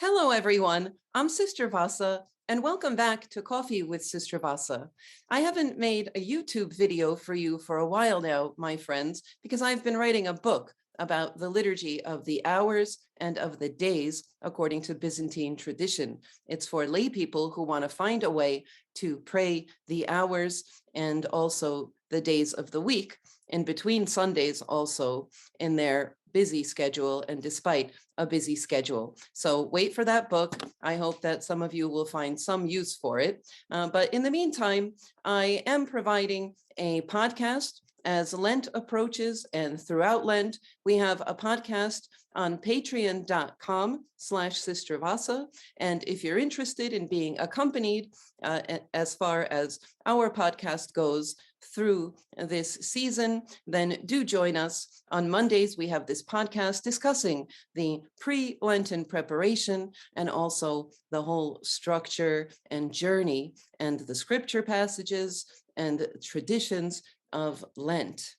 Hello, everyone. I'm Sister Vassa, and welcome back to Coffee with Sister Vassa. I haven't made a YouTube video for you for a while now, my friends, because I've been writing a book about the liturgy of the hours and of the days according to Byzantine tradition. It's for lay people who want to find a way to pray the hours and also the days of the week, in between Sundays also in their busy schedule and despite a busy schedule. So wait for that book. I hope that some of you will find some use for it. But in the meantime, I am providing a podcast as Lent approaches, and throughout Lent, we have a podcast on patreon.com/Sister Vassa. And if you're interested in being accompanied as far as our podcast goes through this season, then do join us. On Mondays, we have this podcast discussing the pre-Lenten preparation and also the whole structure and journey and the scripture passages and traditions of Lent.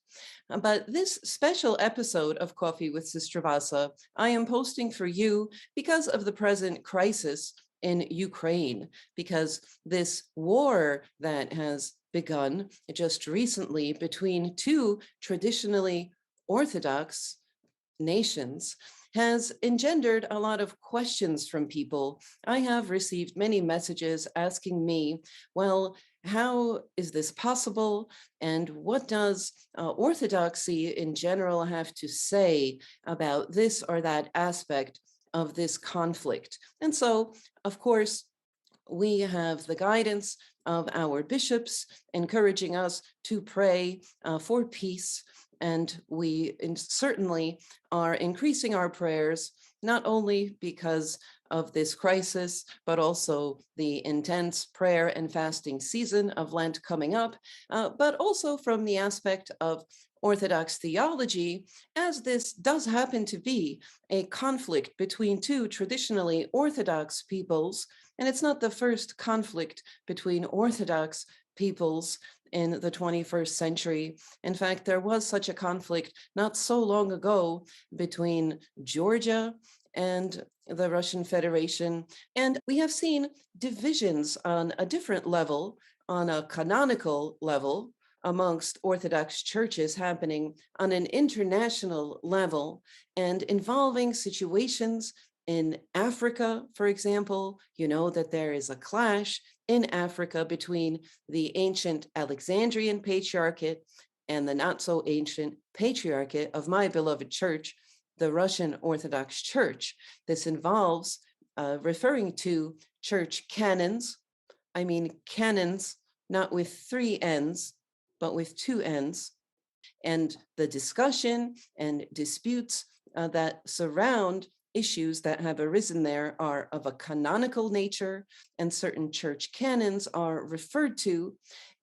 But this special episode of Coffee with Sister Vassa, I am posting for you because of the present crisis in Ukraine, because this war that has begun just recently between two traditionally Orthodox nations has engendered a lot of questions from people. I have received many messages asking me, well, how is this possible? And what does Orthodoxy in general have to say about this or that aspect of this conflict? And so, of course, we have the guidance of our bishops encouraging us to pray for peace. And we certainly are increasing our prayers, not only because of this crisis, but also the intense prayer and fasting season of Lent coming up, but also from the aspect of Orthodox theology, as this does happen to be a conflict between two traditionally Orthodox peoples. And it's not the first conflict between Orthodox peoples in the 21st century. In fact, there was such a conflict not so long ago between Georgia and the Russian Federation. And we have seen divisions on a different level, on a canonical level, amongst Orthodox churches happening on an international level and involving situations in Africa, for example. You know that there is a clash in Africa between the ancient Alexandrian Patriarchate and the not so ancient Patriarchate of my beloved church, the Russian Orthodox Church. This involves referring to church canons. I mean canons, not with three N's, but with two N's. And the discussion and disputes that surround issues that have arisen there are of a canonical nature, and certain church canons are referred to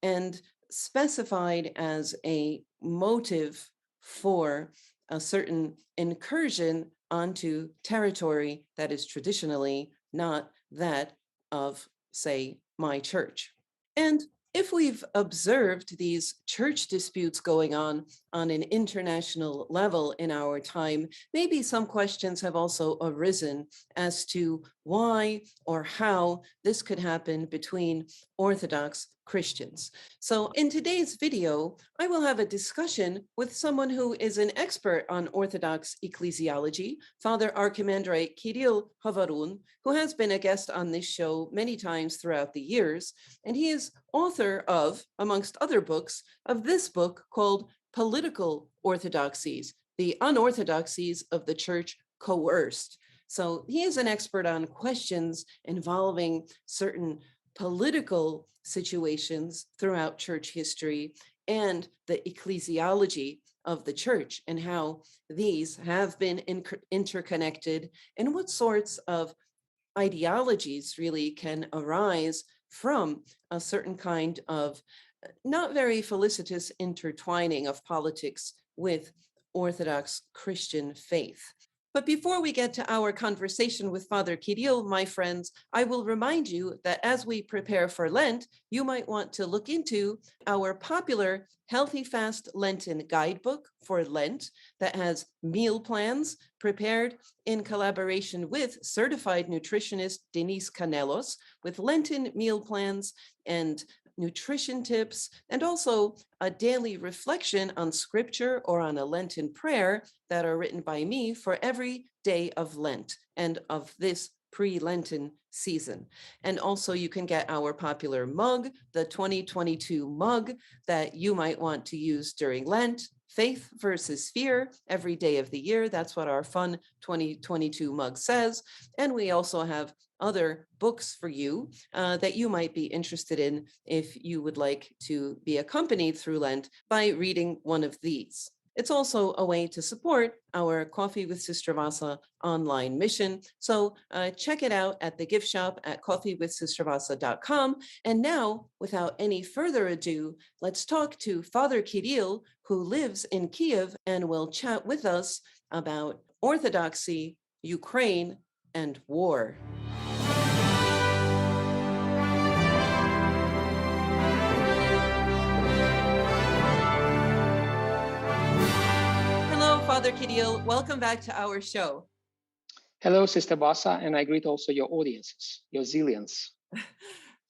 and specified as a motive for a certain incursion onto territory that is traditionally not that of, say, my church. And if we've observed these church disputes going on an international level in our time, maybe some questions have also arisen as to why or how this could happen between Orthodox Christians. So in today's video, I will have a discussion with someone who is an expert on Orthodox ecclesiology, Father Archimandrite Kirill Havarun, who has been a guest on this show many times throughout the years. And he is author of, amongst other books, of this book called Political Orthodoxies, the Unorthodoxies of the Church Coerced. So he is an expert on questions involving certain political situations throughout church history and the ecclesiology of the church and how these have been interconnected and what sorts of ideologies really can arise from a certain kind of not very felicitous intertwining of politics with Orthodox Christian faith. But before we get to our conversation with Father Kirill, my friends, I will remind you that as we prepare for Lent, you might want to look into our popular Healthy Fast Lenten guidebook for Lent that has meal plans prepared in collaboration with certified nutritionist Denise Canelos, with Lenten meal plans and nutrition tips, and also a daily reflection on scripture or on a Lenten prayer that are written by me for every day of Lent and of this pre-Lenten season. And also you can get our popular mug, the 2022 mug that you might want to use during Lent. Faith versus fear every day of the year. That's what our fun 2022 mug says. And we also have other books for you that you might be interested in if you would like to be accompanied through Lent by reading one of these. It's also a way to support our Coffee with Sister Vassa online mission. So check it out at the gift shop at coffeewithsistervassa.com. And now, without any further ado, let's talk to Father Kirill, who lives in Kiev and will chat with us about Orthodoxy, Ukraine, and war. Father Kirill, welcome back to our show. Hello, Sister Vassa, and I greet also your audiences, your zillions.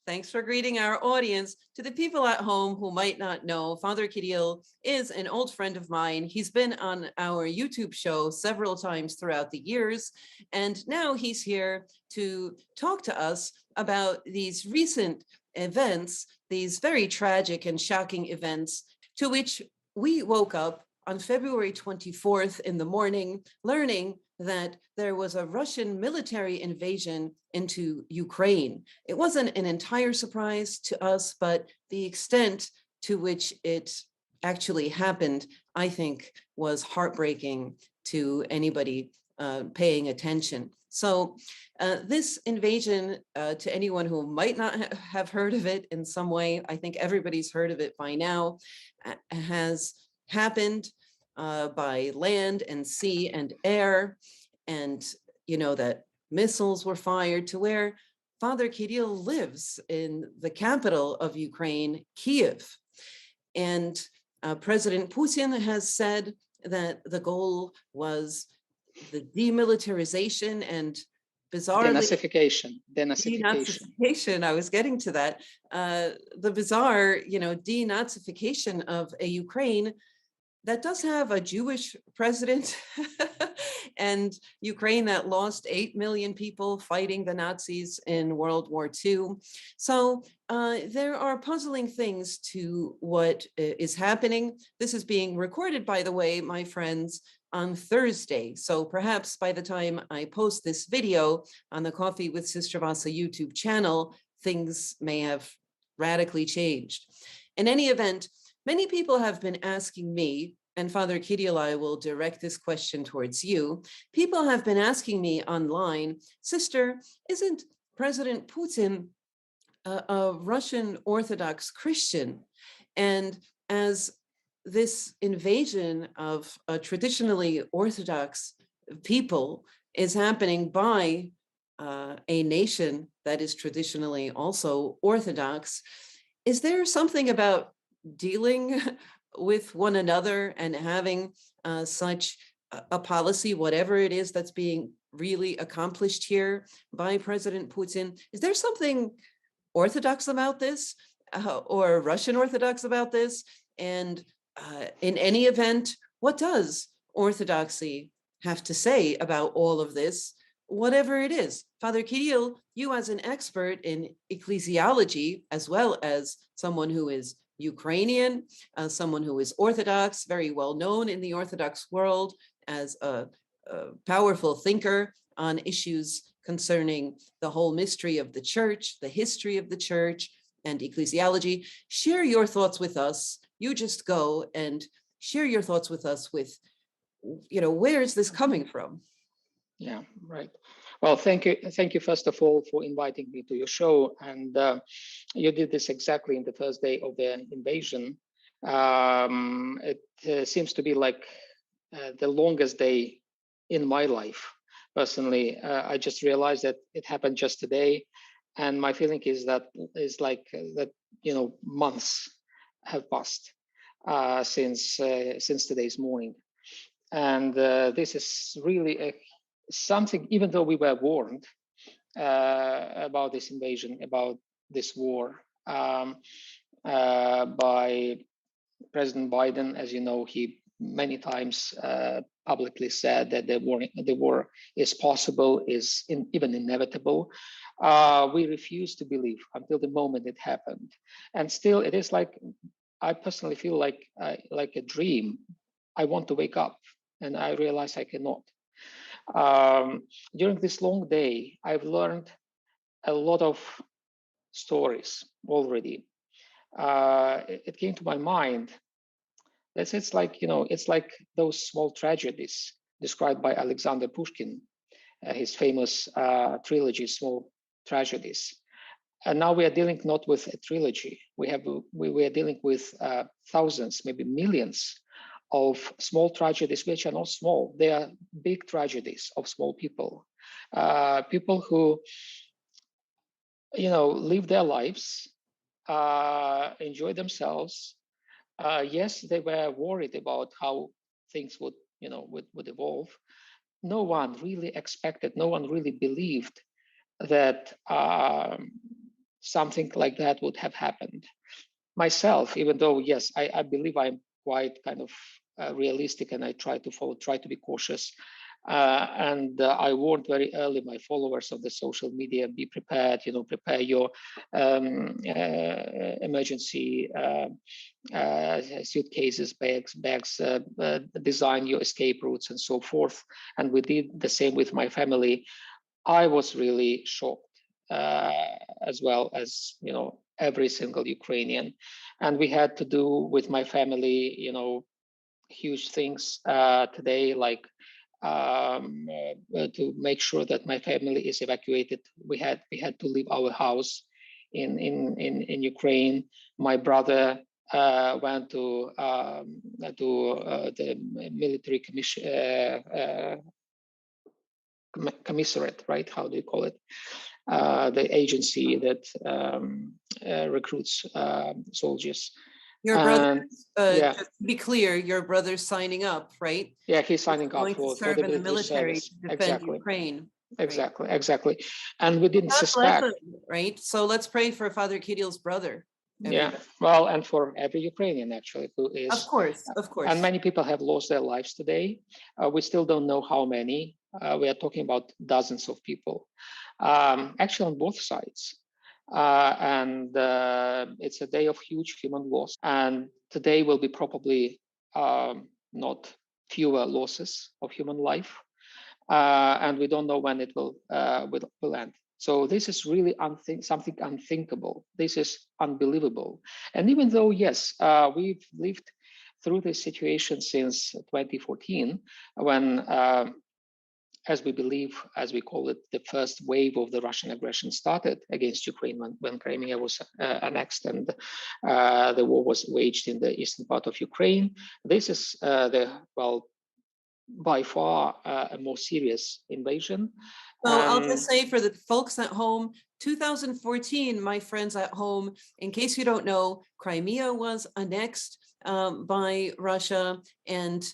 Thanks for greeting our audience. To the people at home who might not know, Father Kirill is an old friend of mine. He's been on our YouTube show several times throughout the years, and now he's here to talk to us about these recent events, these very tragic and shocking events to which we woke up on February 24th in the morning, learning that there was a Russian military invasion into Ukraine. It wasn't an entire surprise to us, but the extent to which it actually happened, I think, was heartbreaking to anybody paying attention. So this invasion, to anyone who might not have heard of it in some way, I think everybody's heard of it by now, has happened by land and sea and air. And you know that missiles were fired to where Father Kirill lives, in the capital of Ukraine, Kiev. And President Putin has said that the goal was the demilitarization and bizarrely denazification. I was getting to that. The bizarre, denazification of a Ukraine that does have a Jewish president and Ukraine that lost 8 million people fighting the Nazis in World War II. So there are puzzling things to what is happening. This is being recorded, by the way, my friends, on Thursday. So perhaps by the time I post this video on the Coffee with Sister Vassa YouTube channel, things may have radically changed. In any event, many people have been asking me, and Father Kirill, I will direct this question towards you. People have been asking me online, Sister, isn't President Putin a Russian Orthodox Christian? And as this invasion of traditionally Orthodox people is happening by a nation that is traditionally also Orthodox, is there something about dealing with one another and having such a policy, whatever it is that's being really accomplished here by President Putin? Is there something Orthodox about this or Russian Orthodox about this? And in any event, what does Orthodoxy have to say about all of this, whatever it is? Father Kirill, you as an expert in ecclesiology, as well as someone who is Ukrainian, someone who is Orthodox, very well known in the Orthodox world as a powerful thinker on issues concerning the whole mystery of the church, the history of the church, and ecclesiology. Share your thoughts with us. You just go and share your thoughts with us with, where is this coming from? Yeah, right. Well, thank you first of all for inviting me to your show. And you did this exactly in the first day of the invasion. It seems to be like the longest day in my life. Personally, I just realized that it happened just today, and my feeling is that months have passed since today's morning, and this is really something. Even though we were warned about this invasion, about this war, by President Biden, as you know, he many times publicly said that the war is possible, even inevitable. We refuse to believe until the moment it happened, and still, it is like, I personally feel like a dream. I want to wake up, and I realize I cannot. During this long day, I've learned a lot of stories already. It came to my mind. It's like those small tragedies described by Alexander Pushkin, his famous trilogy, Small Tragedies. And now we are dealing not with a trilogy. We are dealing with thousands, maybe millions of small tragedies, which are not small. They are big tragedies of small people, people who, live their lives, enjoy themselves. Yes, they were worried about how things would evolve. No one really expected, no one really believed that something like that would have happened. Myself, even though, yes, I believe I'm quite kind of realistic, and I try to be cautious. And I warned very early my followers of the social media: be prepared, prepare your emergency suitcases, bags, design your escape routes, and so forth. And we did the same with my family. I was really shocked, as well as every single Ukrainian, and we had to do with my family, huge things today, like to make sure that my family is evacuated. We had to leave our house in Ukraine. My brother went to the military commissariat, right? How do you call it? The agency that recruits soldiers. Your brother, yeah, just to be clear, your brother's signing up, right? Yeah, he's signing up Going to for serve the in the military military service. to defend Exactly. Ukraine. Exactly. Right? Exactly. And we didn't God suspect. bless him, right? So let's pray for Father Kirill's brother. Yeah, well, and for every Ukrainian actually who is. Of course. And many people have lost their lives today. We still don't know how many. We are talking about dozens of people, actually on both sides. And it's a day of huge human loss. And today will be probably not fewer losses of human life. And we don't know when it will end. So this is really something unthinkable. This is unbelievable. And even though, yes, we've lived through this situation since 2014, when, as we believe, as we call it, the first wave of the Russian aggression started against Ukraine, when Crimea was annexed and the war was waged in the eastern part of Ukraine. This is by far a more serious invasion. Well, I'll just say for the folks at home, 2014, my friends at home, in case you don't know, Crimea was annexed by Russia. And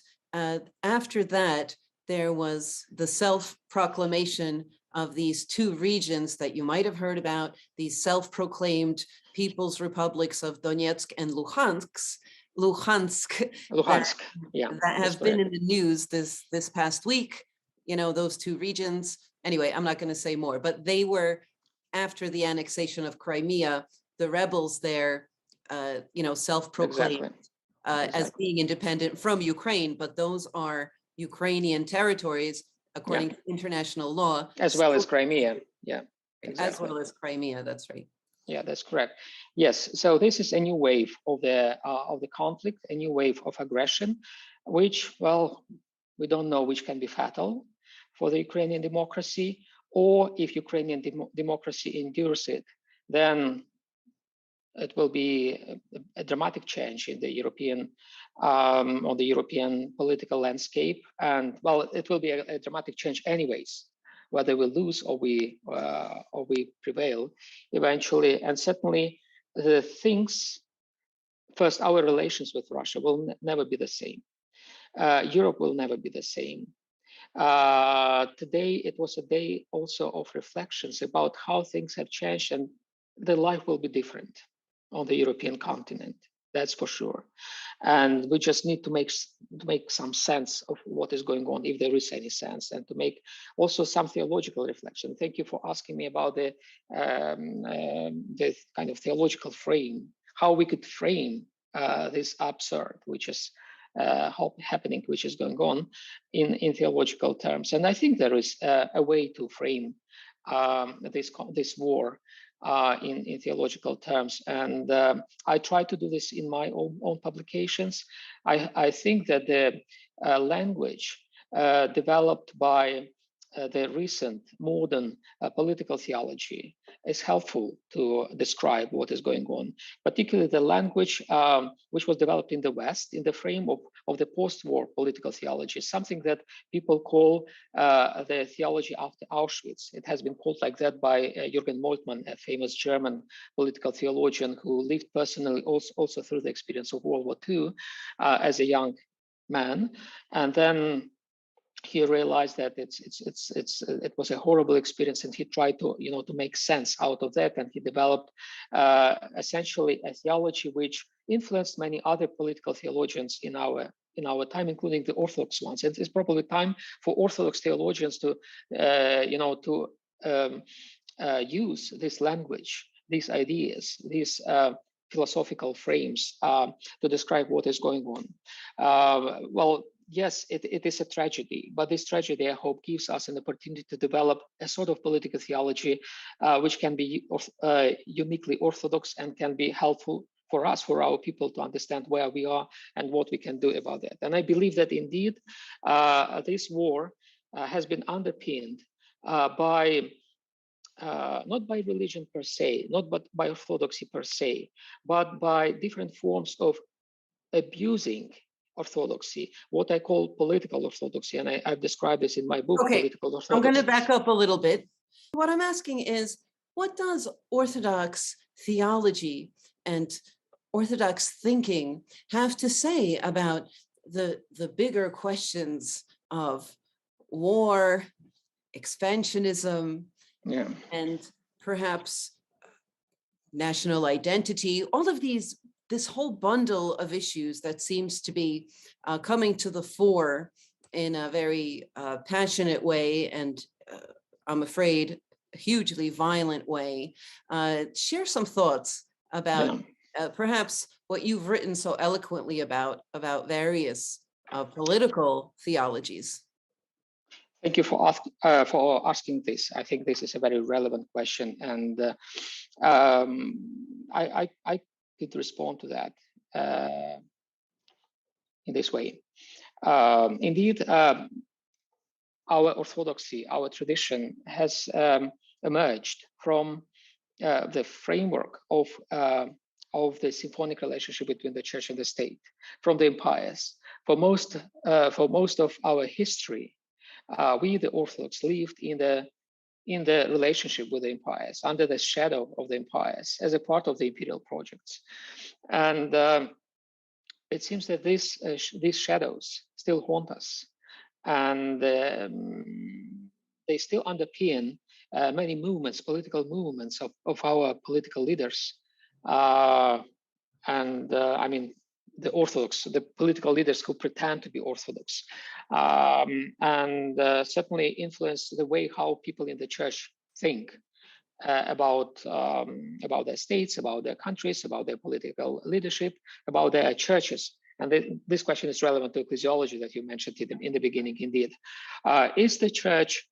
after that, there was the self-proclamation of these two regions that you might have heard about, these self-proclaimed People's Republics of Donetsk and Luhansk, that have been in the news this past week. Those two regions. Anyway, I'm not going to say more, but they were, after the annexation of Crimea, the rebels there, self-proclaimed as being independent from Ukraine, but those are Ukrainian territories according to international law. As well as Crimea, yeah. Exactly. As well as Crimea, that's right. Yeah, that's correct. Yes, so this is a new wave of the conflict, a new wave of aggression, which, well, we don't know which can be fatal for the Ukrainian democracy, or if Ukrainian democracy endures it, then it will be a dramatic change in the European on the European political landscape. And well, it will be a dramatic change anyways, whether we lose or we prevail eventually. And certainly the things, first, our relations with Russia will never be the same. Europe will never be the same. Today, it was a day also of reflections about how things have changed, and the life will be different on the European continent. That's for sure. And we just need to make some sense of what is going on, if there is any sense, and to make also some theological reflection. Thank you for asking me about the kind of theological frame, how we could frame this absurd, which is happening, which is going on in theological terms. And I think there is a way to frame this war in theological terms. And I try to do this in my own publications. I think that the language developed by the recent modern political theology is helpful to describe what is going on, particularly the language which was developed in the West in the frame of the post-war political theology, something that people call the theology after Auschwitz. It has been called like that by Jürgen Moltmann, a famous German political theologian who lived personally also through the experience of World War II as a young man. And then he realized that it was a horrible experience, and he tried to to make sense out of that, and he developed essentially a theology which influenced many other political theologians in our time, including the Orthodox ones. And it's probably time for Orthodox theologians to use this language, these ideas, these philosophical frames to describe what is going on. Well, yes, it is a tragedy, but this tragedy, I hope, gives us an opportunity to develop a sort of political theology which can be uniquely Orthodox and can be helpful for us, for our people, to understand where we are and what we can do about that. And I believe that indeed this war has been underpinned by not by religion per se, not but by Orthodoxy per se, but by different forms of abusing Orthodoxy, what I call political Orthodoxy. And I've described this in my book, Okay, Political Orthodoxy. I'm going to back up a little bit. What I'm asking is, what does Orthodox theology and Orthodox thinking have to say about the bigger questions of war, expansionism, and perhaps national identity, all of this whole bundle of issues that seems to be coming to the fore in a very passionate way, and I'm afraid hugely violent way. Share some thoughts about perhaps what you've written so eloquently about various political theologies. Thank you for asking this. I think this is a very relevant question, and I could respond to that in this way. Indeed, our Orthodoxy, our tradition, has emerged from the framework of the symphonic relationship between the church and the state, from the empires. For most of our history, we, the Orthodox, lived in the relationship with the empires, under the shadow of the empires, as a part of the imperial projects. And it seems that these shadows still haunt us, and they still underpin many movements, political movements of our political leaders. I mean, the Orthodox, the political leaders who pretend to be Orthodox, and certainly influence the way how people in the church think about their states, about their countries, about their political leadership, about their churches. And this question is relevant to ecclesiology that you mentioned in the beginning. Indeed, is the church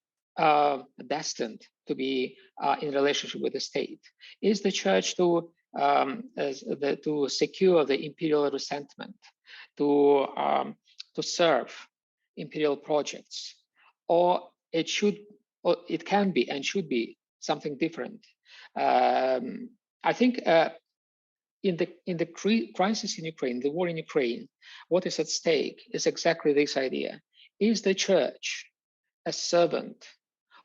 destined to be in relationship with the state? Is the church to secure the imperial resentment, to serve imperial projects, or it can be and should be something different? I think in the crisis in Ukraine, the war in Ukraine, what is at stake is exactly this idea: is the church a servant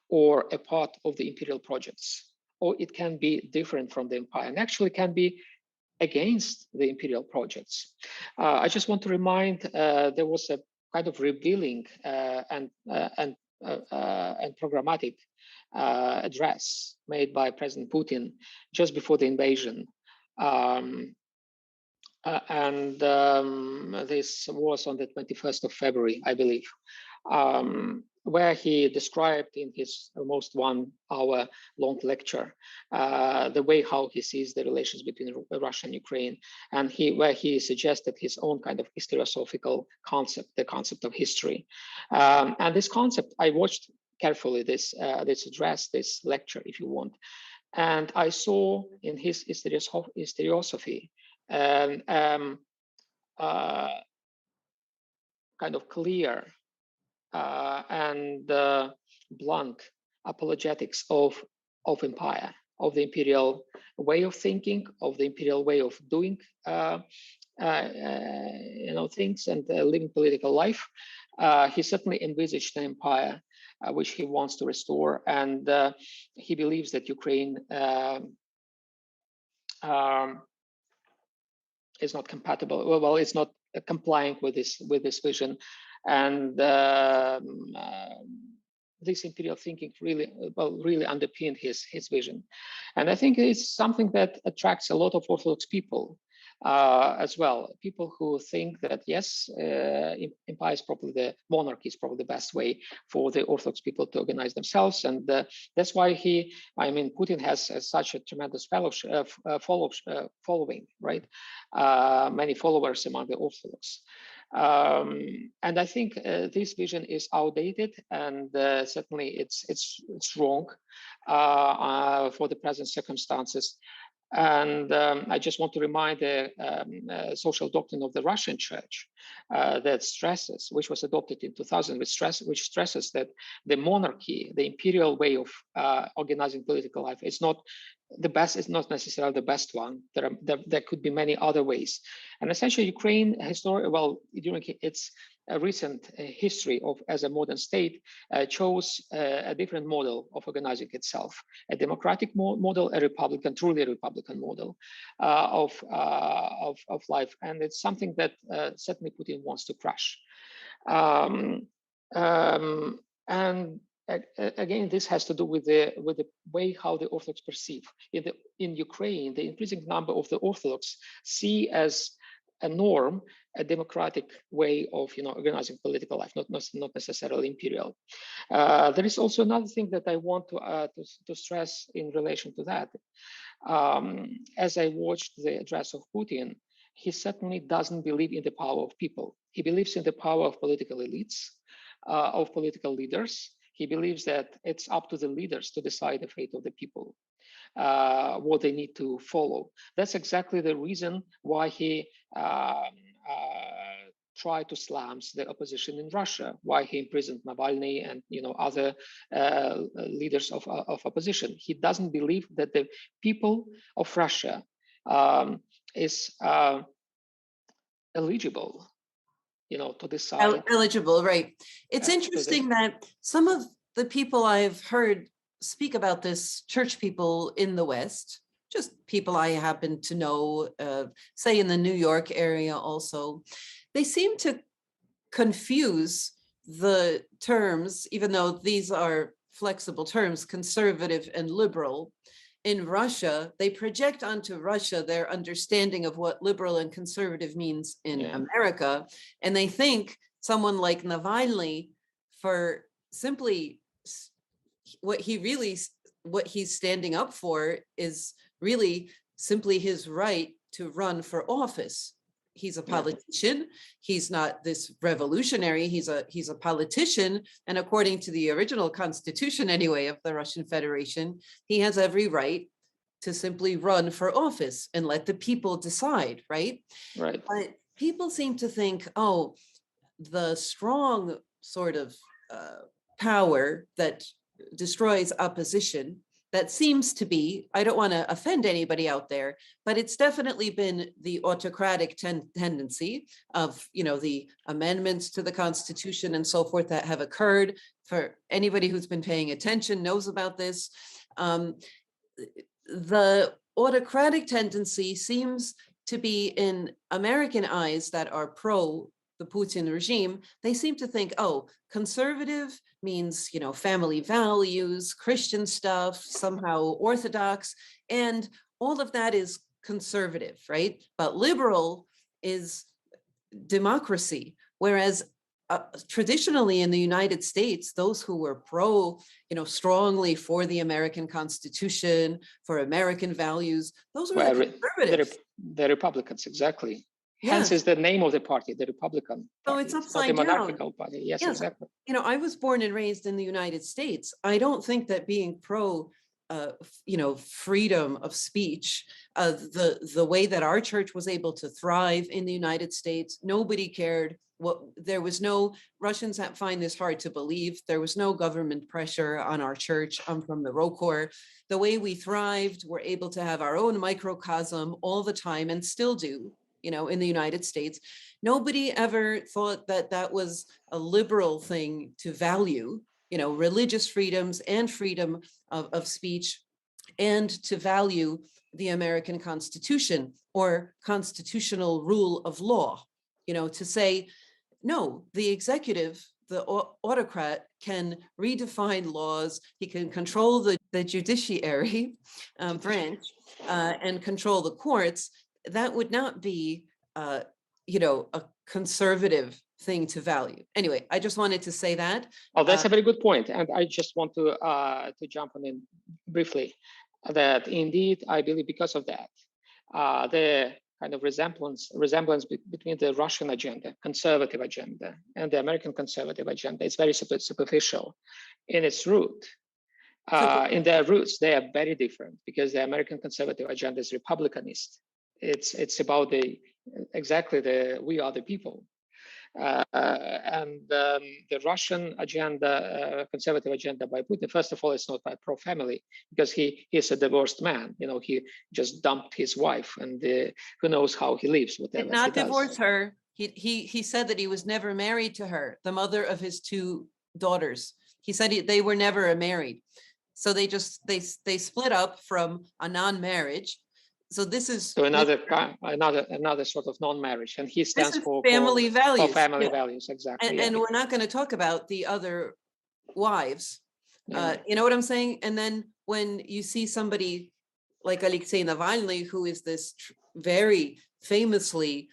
or a part of the imperial projects, or it can be different from the empire, and actually can be against the imperial projects. I just want to remind, there was a kind of revealing and programmatic address made by President Putin just before the invasion. This was on the 21st of February, I believe, where he described in his almost 1 hour long lecture the way how he sees the relations between Russia and Ukraine, and where he suggested his own kind of historiosophical concept, the concept of history. And this concept, I watched carefully this address, this lecture, if you want, and I saw in his historiosophy kind of clear and blunt apologetics of empire, of the imperial way of thinking, of the imperial way of doing things and living political life. He certainly envisaged an empire which he wants to restore, and he believes that Ukraine is not compatible. Well, it's not complying with this vision, and this imperial thinking really underpinned his vision, and I think it's something that attracts a lot of Orthodox people as well. People who think that yes, empire is probably monarchy is probably the best way for the Orthodox people to organize themselves, and that's why Putin has such a tremendous following, right? Many followers among the Orthodox. And I think this vision is outdated, and certainly it's wrong for the present circumstances. And I just want to remind the social doctrine of the Russian Church that stresses, which was adopted in 2000, which stresses that the monarchy, the imperial way of organizing political life, is not the best. It's not necessarily the best one. There could be many other ways. And essentially, Ukraine during its recent history as a modern state, chose a different model of organizing itself, a democratic model, truly Republican model of life. And it's something that certainly Putin wants to crush. And again, this has to do with the way how the Orthodox perceive. In Ukraine, the increasing number of the Orthodox see as a norm, a democratic way of organizing political life, not necessarily imperial. There is also another thing that I want to stress in relation to that. As I watched the address of Putin, he certainly doesn't believe in the power of people. He believes in the power of political elites, of political leaders. He believes that it's up to the leaders to decide the fate of the people, what they need to follow. That's exactly the reason why he tried to slam the opposition in Russia, why he imprisoned Navalny and other leaders of opposition. He doesn't believe that the people of Russia is eligible to decide. Eligible, right. It's interesting that some of the people I've heard speak about this, church people in the West, just people I happen to know, say in the New York area also, they seem to confuse the terms, even though these are flexible terms, conservative and liberal. In Russia, they project onto Russia their understanding of what liberal and conservative means in America. And they think someone like Navalny, for simply what he's standing up for is really simply his right to run for office. He's a politician. He's not this revolutionary. He's a politician. And according to the original constitution, anyway, of the Russian Federation, he has every right to simply run for office and let the people decide, right? Right. But people seem to think, the strong sort of power that destroys opposition that seems to be, I don't want to offend anybody out there, but it's definitely been the autocratic tendency of, the amendments to the Constitution and so forth that have occurred. For anybody who's been paying attention knows about this. The autocratic tendency seems to be, in American eyes that are pro the Putin regime, they seem to think, oh, conservative means, family values, Christian stuff, somehow Orthodox, and all of that is conservative, right? But liberal is democracy, whereas traditionally in the United States, those who were strongly for the American Constitution, for American values, those were the conservatives. The Republicans, exactly. Yes. Hence is the name of the party, the Republican Party. So it's upside not the down. monarchical party. Yes, exactly. I was born and raised in the United States. I don't think that being pro, freedom of speech, the way that our church was able to thrive in the United States, nobody cared. There was no, Russians find this hard to believe, there was no government pressure on our church. I'm from the ROCOR. The way we thrived, we're able to have our own microcosm all the time, and still do, in the United States. Nobody ever thought that that was a liberal thing to value, religious freedoms and freedom of speech, and to value the American Constitution or constitutional rule of law, to say, no, the executive, the autocrat, can redefine laws. He can control the judiciary branch and control the courts. That would not be, a conservative thing to value. Anyway, I just wanted to say that. Oh, that's a very good point. And I just want to jump on in briefly that indeed, I believe because of that, the kind of resemblance between the Russian agenda, conservative agenda, and the American conservative agenda is very superficial in its root. In their roots, they are very different, because the American conservative agenda is Republicanist. It's about we are the people. And the Russian agenda, conservative agenda by Putin, first of all, it's not by pro-family, because he's a divorced man. He just dumped his wife, and who knows how he lives, whatever. Did not divorce her. He said that he was never married to her, the mother of his two daughters. He said they were never married. So they split up from a non-marriage. So this is another sort of non-marriage, and he stands for family values. For family values, exactly. And we're not going to talk about the other wives. You know what I'm saying? And then when you see somebody like Alexei Navalny, who is this very famously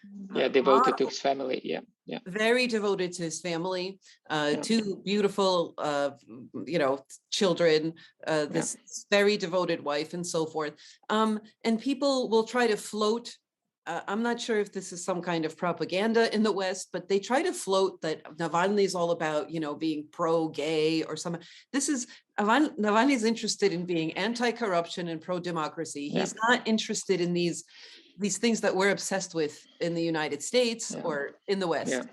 devoted to his family, very devoted to his family, two beautiful children, this very devoted wife, and so forth, and people will try to float, I'm not sure if this is some kind of propaganda in the West, but they try to float that Navalny is all about, being pro-gay or something. Navalny is interested in being anti-corruption and pro-democracy. He's not interested in these things that we're obsessed with in the United States or in the West.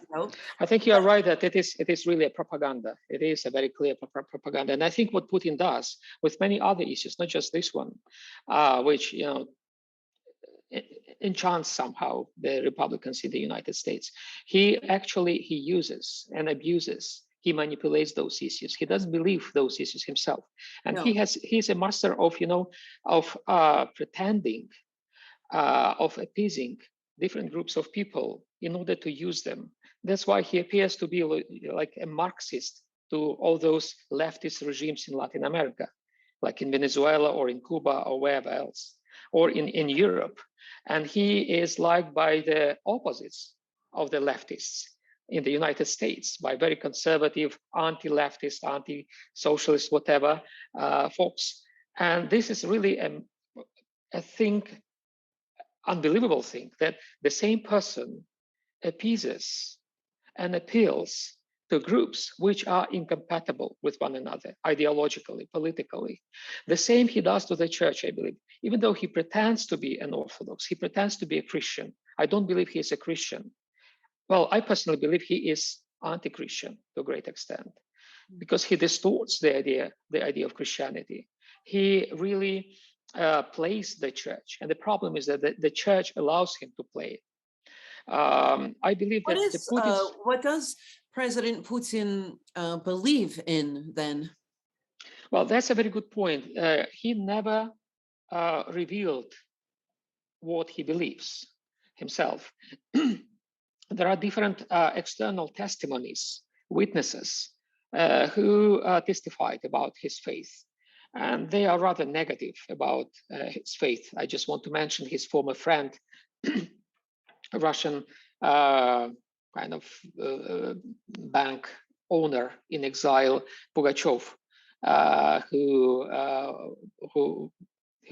I think you are right that it is really a propaganda. It is a very clear propaganda. And I think what Putin does with many other issues, not just this one, which, enchants somehow the Republicans in the United States. He uses and abuses. He manipulates those issues. He doesn't believe those issues himself. And he's a master of pretending, of appeasing different groups of people in order to use them. That's why he appears to be like a Marxist to all those leftist regimes in Latin America, like in Venezuela or in Cuba or wherever else, or in Europe. And he is liked by the opposites of the leftists in the United States, by very conservative, anti-leftist, anti-socialist, whatever folks. And this is really a thing, unbelievable thing, that the same person appeases and appeals to groups which are incompatible with one another, ideologically, politically. The same he does to the church, I believe. Even though he pretends to be an Orthodox, he pretends to be a Christian. I don't believe he is a Christian. Well, I personally believe he is anti-Christian to a great extent, because he distorts the idea of Christianity. He really plays the church, and the problem is that the church allows him to play it. I believe that what does President Putin believe in then? Well, that's a very good point. He never revealed what he believes himself. There are different external testimonies, witnesses who testified about his faith. And they are rather negative about his faith. I just want to mention his former friend, a Russian kind of bank owner in exile, Pugachev, who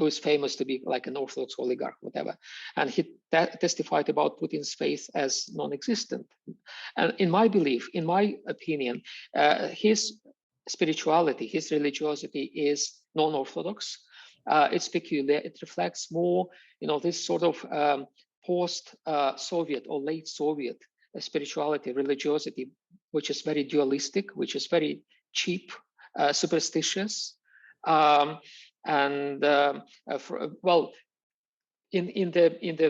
is famous to be like an Orthodox oligarch, whatever. And he testified about Putin's faith as non-existent. And in my belief, in my opinion, his spirituality, his religiosity is non-Orthodox. It's peculiar. It reflects more, this sort of post-Soviet or late Soviet spirituality, religiosity, which is very dualistic, which is very cheap, superstitious. In the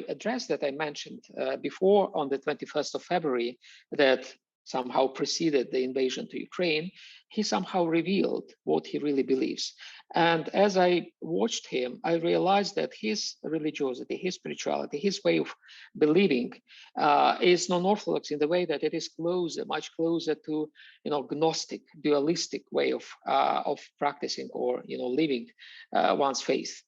address that I mentioned before on the 21st of February, that somehow preceded the invasion to Ukraine, he somehow revealed what he really believes. And as I watched him, I realized that his religiosity, his spirituality, his way of believing is non-Orthodox in the way that it is closer, much closer to, Gnostic, dualistic way of practicing or, living one's faith.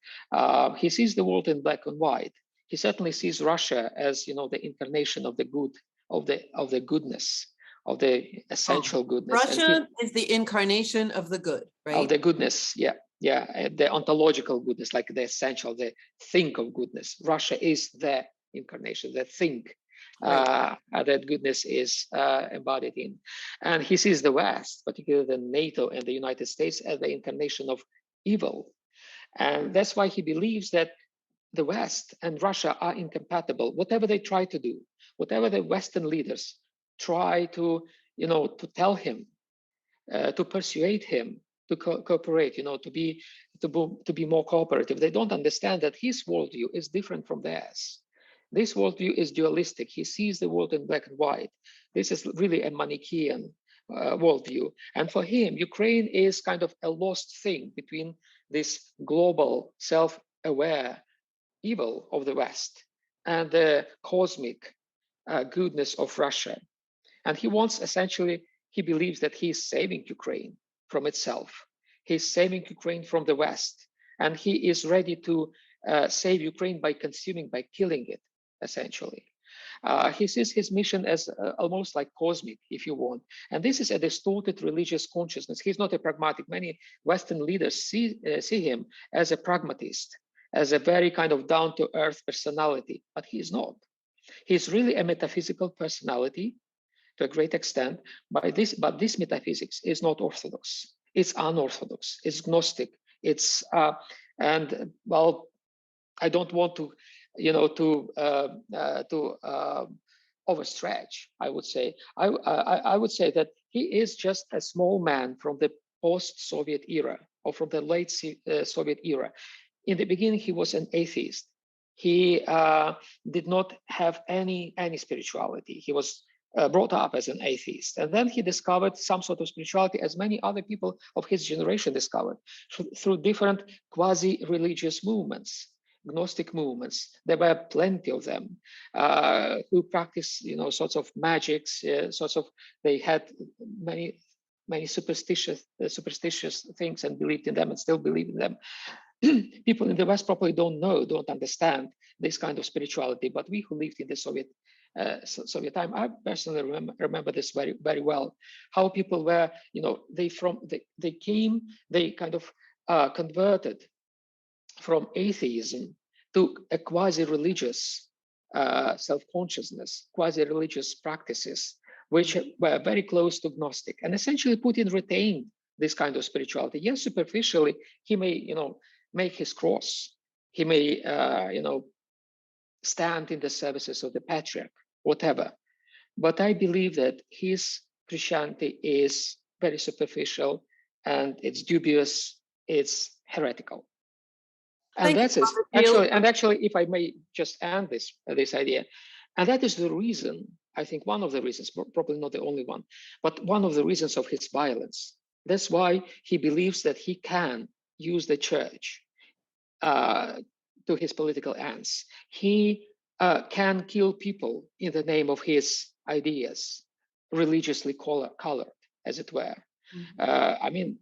He sees the world in black and white. He certainly sees Russia as, the incarnation of the good, of the goodness, of the essential goodness. Russia is the incarnation of the good, right? Of the goodness, yeah, the ontological goodness, like the essential, the thing of goodness. Russia is the incarnation, the thing that goodness is embodied in. And he sees the West, particularly the NATO and the United States, as the incarnation of evil. And that's why he believes that the West and Russia are incompatible. Whatever they try to do, whatever the Western leaders try to, to tell him, to persuade him to cooperate, to be more cooperative. They don't understand that his worldview is different from theirs. This worldview is dualistic. He sees the world in black and white. This is really a Manichaean worldview. And for him, Ukraine is kind of a lost thing between this global, self-aware evil of the West and the cosmic goodness of Russia. And he believes that he is saving Ukraine from itself. He's saving Ukraine from the West. And he is ready to save Ukraine by killing it, essentially. He sees his mission as almost like cosmic, if you want. And this is a distorted religious consciousness. He's not a pragmatic. Many Western leaders see him as a pragmatist, as a very kind of down-to-earth personality, but he is not. He's really a metaphysical personality to a great extent, but this metaphysics is not Orthodox. It's unorthodox. It's Gnostic. It's I don't want to, overstretch. I would say I would say that he is just a small man from the post-Soviet era or from the late Soviet era. In the beginning, he was an atheist. He did not have any spirituality. He was brought up as an atheist. And then he discovered some sort of spirituality, as many other people of his generation discovered, through different quasi-religious movements, Gnostic movements. There were plenty of them who practiced, sorts of magics, they had many superstitious things and believed in them and still believe in them. People in the West probably don't understand this kind of spirituality, but we who lived in the Soviet time, I personally remember this very, very well. How people were, they kind of converted from atheism to a quasi-religious self-consciousness, quasi-religious practices, which were very close to Gnostic. And essentially, Putin retained this kind of spirituality. Yes, superficially, he may, make his cross. He may, stand in the services of the patriarch, whatever. But I believe that his Christianity is very superficial and it's dubious. it's heretical. And Thank you, that's it. Father Field. Actually, if I may just end this idea, and that is the reason, I think one of the reasons, probably not the only one, but one of the reasons of his violence. That's why he believes that he can use the church to his political ends. He can kill people in the name of his ideas, religiously colored, as it were. I mean,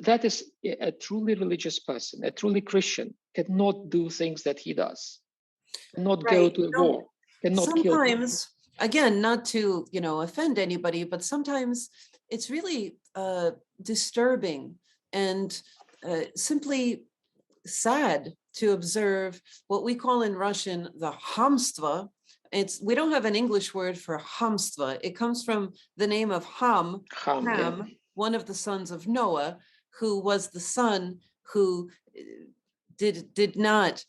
that is a truly religious person, a truly Christian, cannot do things that he does, cannot go to war, cannot kill people. Sometimes, again, not to, offend anybody, but sometimes it's really disturbing and simply sad to observe what we call in Russian the hamstva. We don't have an English word for hamstva. It comes from the name of Ham, Yeah. one of the sons of Noah, who was the son who did not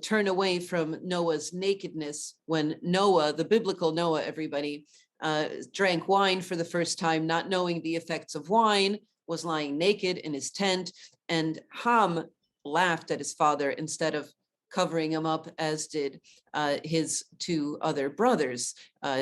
turn away from Noah's nakedness when Noah, the biblical Noah, everybody, drank wine for the first time, not knowing the effects of wine, was lying naked in his tent, and Ham laughed at his father instead of covering him up, as did his two other brothers,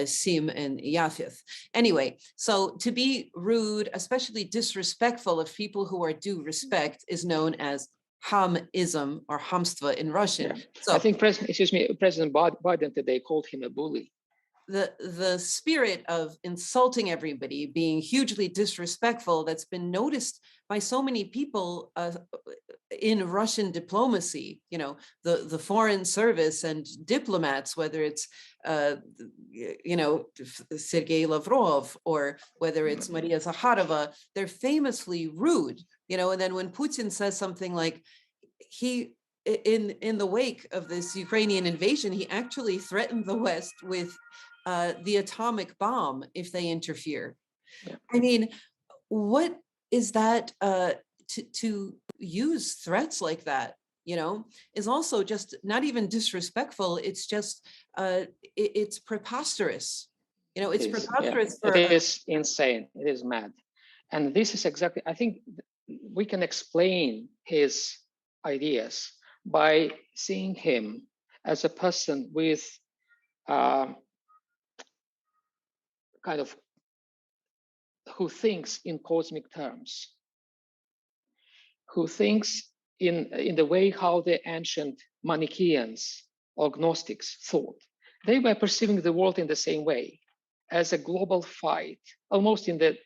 Sim and Japheth. Anyway, so to be rude, especially disrespectful of people who are due respect, is known as Hamism or hamstva in Russian. Yeah. So I think President Biden today called him a bully. The spirit of insulting everybody, being hugely disrespectful, that's been noticed by so many people in Russian diplomacy, the foreign service and diplomats, whether it's Sergei Lavrov or whether it's Maria Zakharova, they're famously rude, and then when Putin says something like in the wake of this Ukrainian invasion, he actually threatened the West with the atomic bomb if they interfere. Yeah. I mean, what is that to use threats like that, is also just not even disrespectful. It's just, it's preposterous. It's preposterous. Yeah. It is insane. It is mad. And this is exactly, I think we can explain his ideas by seeing him as a person with kind of who thinks in cosmic terms, who thinks in the way how the ancient Manichaeans or Gnostics thought. They were perceiving the world in the same way, as a global fight, almost in the,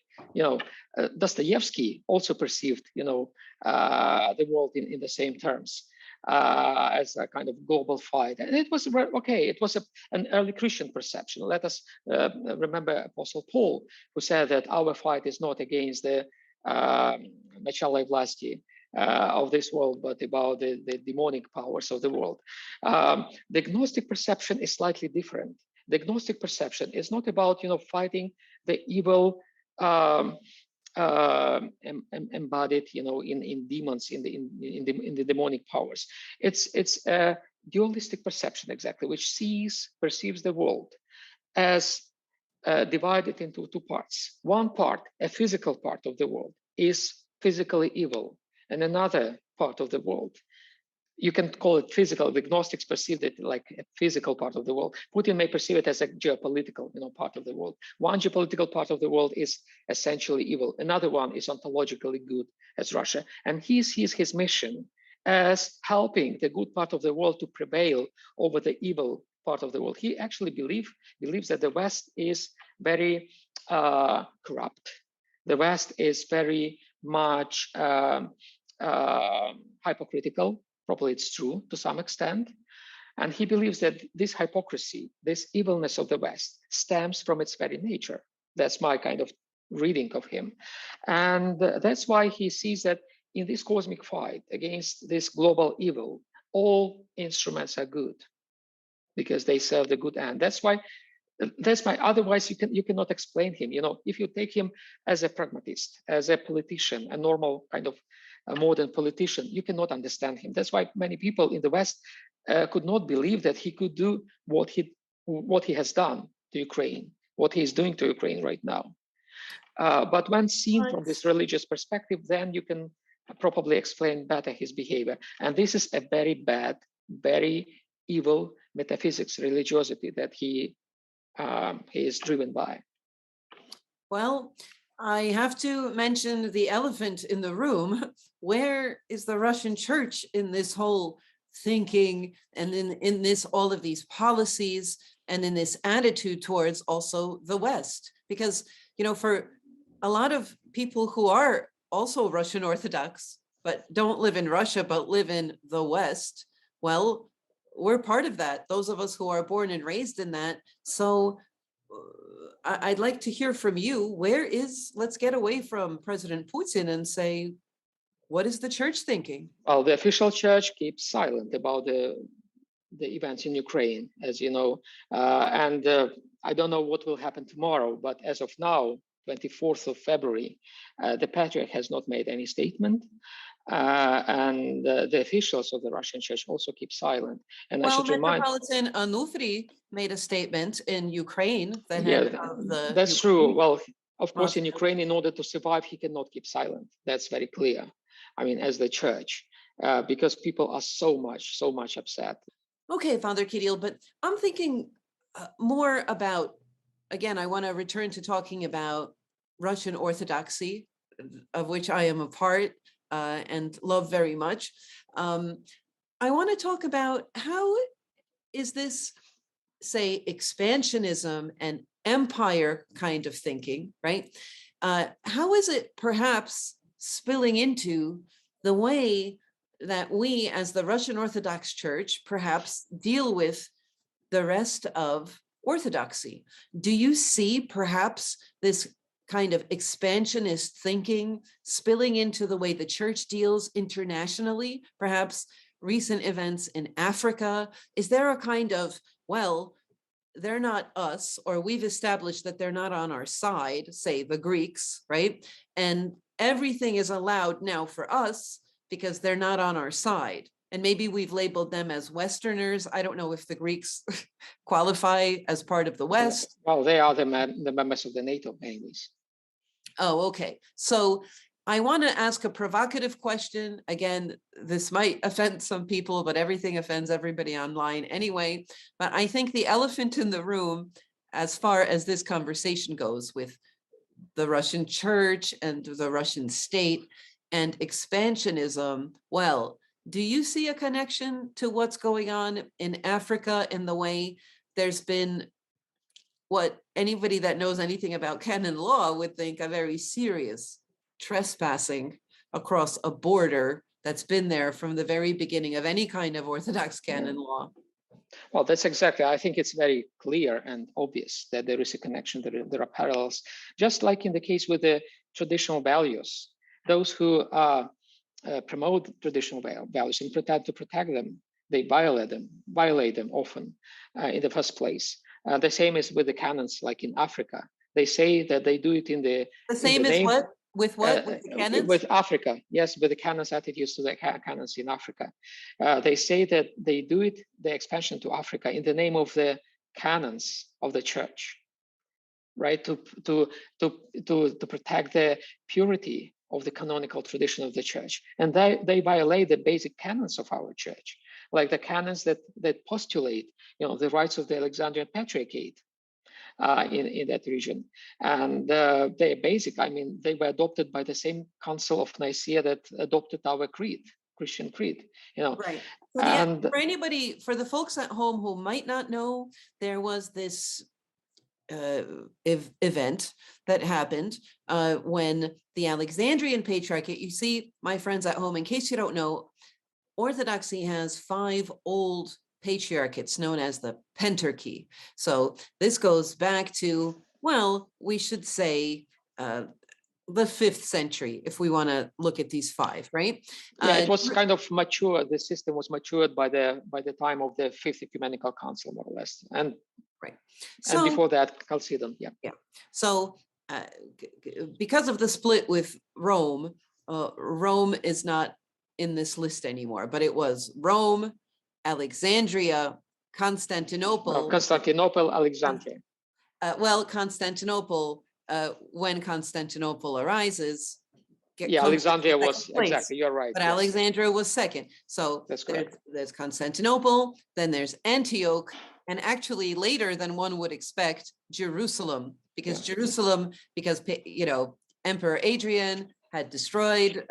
Dostoevsky also perceived, the world in the same terms, as a kind of global fight. And it was, okay, it was an early Christian perception. Let us remember Apostle Paul, who said that our fight is not against the начало власти of this world, but about the demonic powers of the world. The Gnostic perception is slightly different. The Gnostic perception is not about, fighting the evil embodied, in demons, in the demonic powers. It's a dualistic perception, exactly, which perceives the world as divided into two parts. One part, a physical part of the world, is physically evil, and another part of the world, you can call it physical. The Gnostics perceived it like a physical part of the world. Putin may perceive it as a geopolitical, part of the world. One geopolitical part of the world is essentially evil. Another one is ontologically good, as Russia. And he sees his mission as helping the good part of the world to prevail over the evil part of the world. He actually believes that the West is very corrupt. The West is very much hypocritical. Probably it's true to some extent. And he believes that this hypocrisy, this evilness of the West, stems from its very nature. That's my kind of reading of him. And that's why he sees that in this cosmic fight against this global evil, all instruments are good because they serve the good end. That's why, otherwise you cannot explain him. If you take him as a pragmatist, as a politician, a normal kind of a modern politician, you cannot understand him. That's why many people in the West could not believe that he could do what he has done to Ukraine, what he is doing to Ukraine right now. But when seen from this religious perspective, then you can probably explain better his behavior. And this is a very bad, very evil metaphysics, religiosity that he is driven by. Well, I have to mention the elephant in the room. Where is the Russian church in this whole thinking and in this all of these policies and in this attitude towards also the West? Because, for a lot of people who are also Russian Orthodox, but don't live in Russia, but live in the West, well, we're part of that. Those of us who are born and raised in that. So I'd like to hear from you. Let's get away from President Putin and say, what is the church thinking? Well, the official church keeps silent about the events in Ukraine, as you know. And I don't know what will happen tomorrow, but as of now, 24th of February, the Patriarch has not made any statement. And the officials of the Russian church also keep silent. And I should remind— Metropolitan Onufry made a statement in Ukraine, the head of the— That's true. Well, of course, in Ukraine, in order to survive, he cannot keep silent. That's very clear. I mean, as the church, because people are so much upset. Okay, Father Kirill, but I'm thinking more about, again, I want to return to talking about Russian Orthodoxy, of which I am a part and love very much. I want to talk about how is this, say, expansionism and empire kind of thinking, right? How is it perhaps spilling into the way that we as the Russian Orthodox Church perhaps deal with the rest of Orthodoxy? Do you see perhaps this kind of expansionist thinking spilling into the way the church deals internationally, perhaps recent events in Africa? Is there a kind of, well, they're not us, or we've established that they're not on our side, say the Greeks, right? And everything is allowed now for us because they're not on our side. And maybe we've labeled them as Westerners. I don't know if the Greeks qualify as part of the West. Well, they are the members of the NATO mainly. Oh, okay. So I want to ask a provocative question. Again, this might offend some people, but everything offends everybody online anyway. But I think the elephant in the room, as far as this conversation goes with the Russian church and the Russian state and expansionism, well, do you see a connection to what's going on in Africa in the way there's been what anybody that knows anything about canon law would think a very serious trespassing across a border that's been there from the very beginning of any kind of Orthodox canon law? Well, that's exactly, I think it's very clear and obvious that there is a connection, there are parallels, just like in the case with the traditional values. Those who promote traditional values and pretend to protect them, they violate them often in the first place. The same is with the canons, like in Africa. They say that they do it in the same as what? With what? With the canons? With Africa, yes, with the canons attitudes to the canons in Africa. They say that they do it, the expansion to Africa, in the name of the canons of the church, right? To protect the purity of the canonical tradition of the church. And they violate the basic canons of our church, like the canons that postulate, the rights of the Alexandrian Patriarchate in that region. And they're basic. I mean, they were adopted by the same Council of Nicaea that adopted our creed, Christian creed. Right. And for anybody, for the folks at home who might not know, there was this event that happened when the Alexandrian Patriarchate, you see, my friends at home, in case you don't know, Orthodoxy has 5 old patriarchates known as the Pentarchy. So this goes back to, well, we should say the 5th century, if we want to look at these 5, right? Yeah, it was kind of mature. The system was matured by the time of the 5th Ecumenical Council, more or less, and right. So, and before that, Chalcedon. Yeah. So because of the split with Rome, Rome is not in this list anymore, but it was Rome, Alexandria, Constantinople. No, Constantinople, Alexandria. Well, Constantinople, when Constantinople arises, Yeah, Alexandria was, place. exactly, you're right. But Yes. Alexandria was second. So That's correct. there's Constantinople, then there's Antioch, and actually later than one would expect, Jerusalem, because Jerusalem, because, you know, Emperor Adrian had destroyed,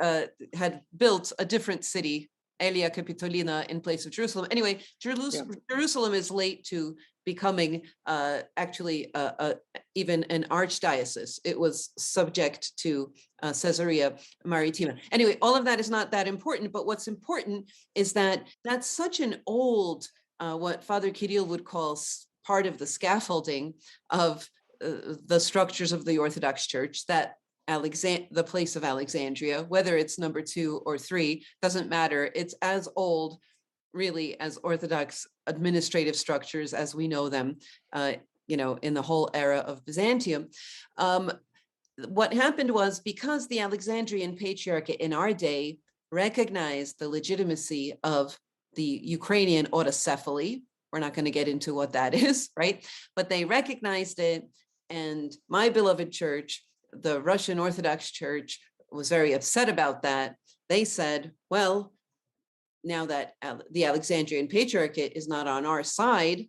had built a different city, Aelia Capitolina, in place of Jerusalem. Anyway, Jerusalem is late to becoming actually even an archdiocese. It was subject to Caesarea Maritima. Anyway, all of that is not that important, but what's important is that that's such an old, what Father Kirill would call part of the scaffolding of the structures of the Orthodox Church, that the place of Alexandria, whether it's number 2 or 3, doesn't matter. It's as old, really, as Orthodox administrative structures as we know them, you know, in the whole era of Byzantium. What happened was, because the Alexandrian Patriarchate in our day recognized the legitimacy of the Ukrainian autocephaly, we're not going to get into what that is, right? But they recognized it, and my beloved church, the Russian Orthodox Church, was very upset about that. They said, well, now that the Alexandrian Patriarchate is not on our side,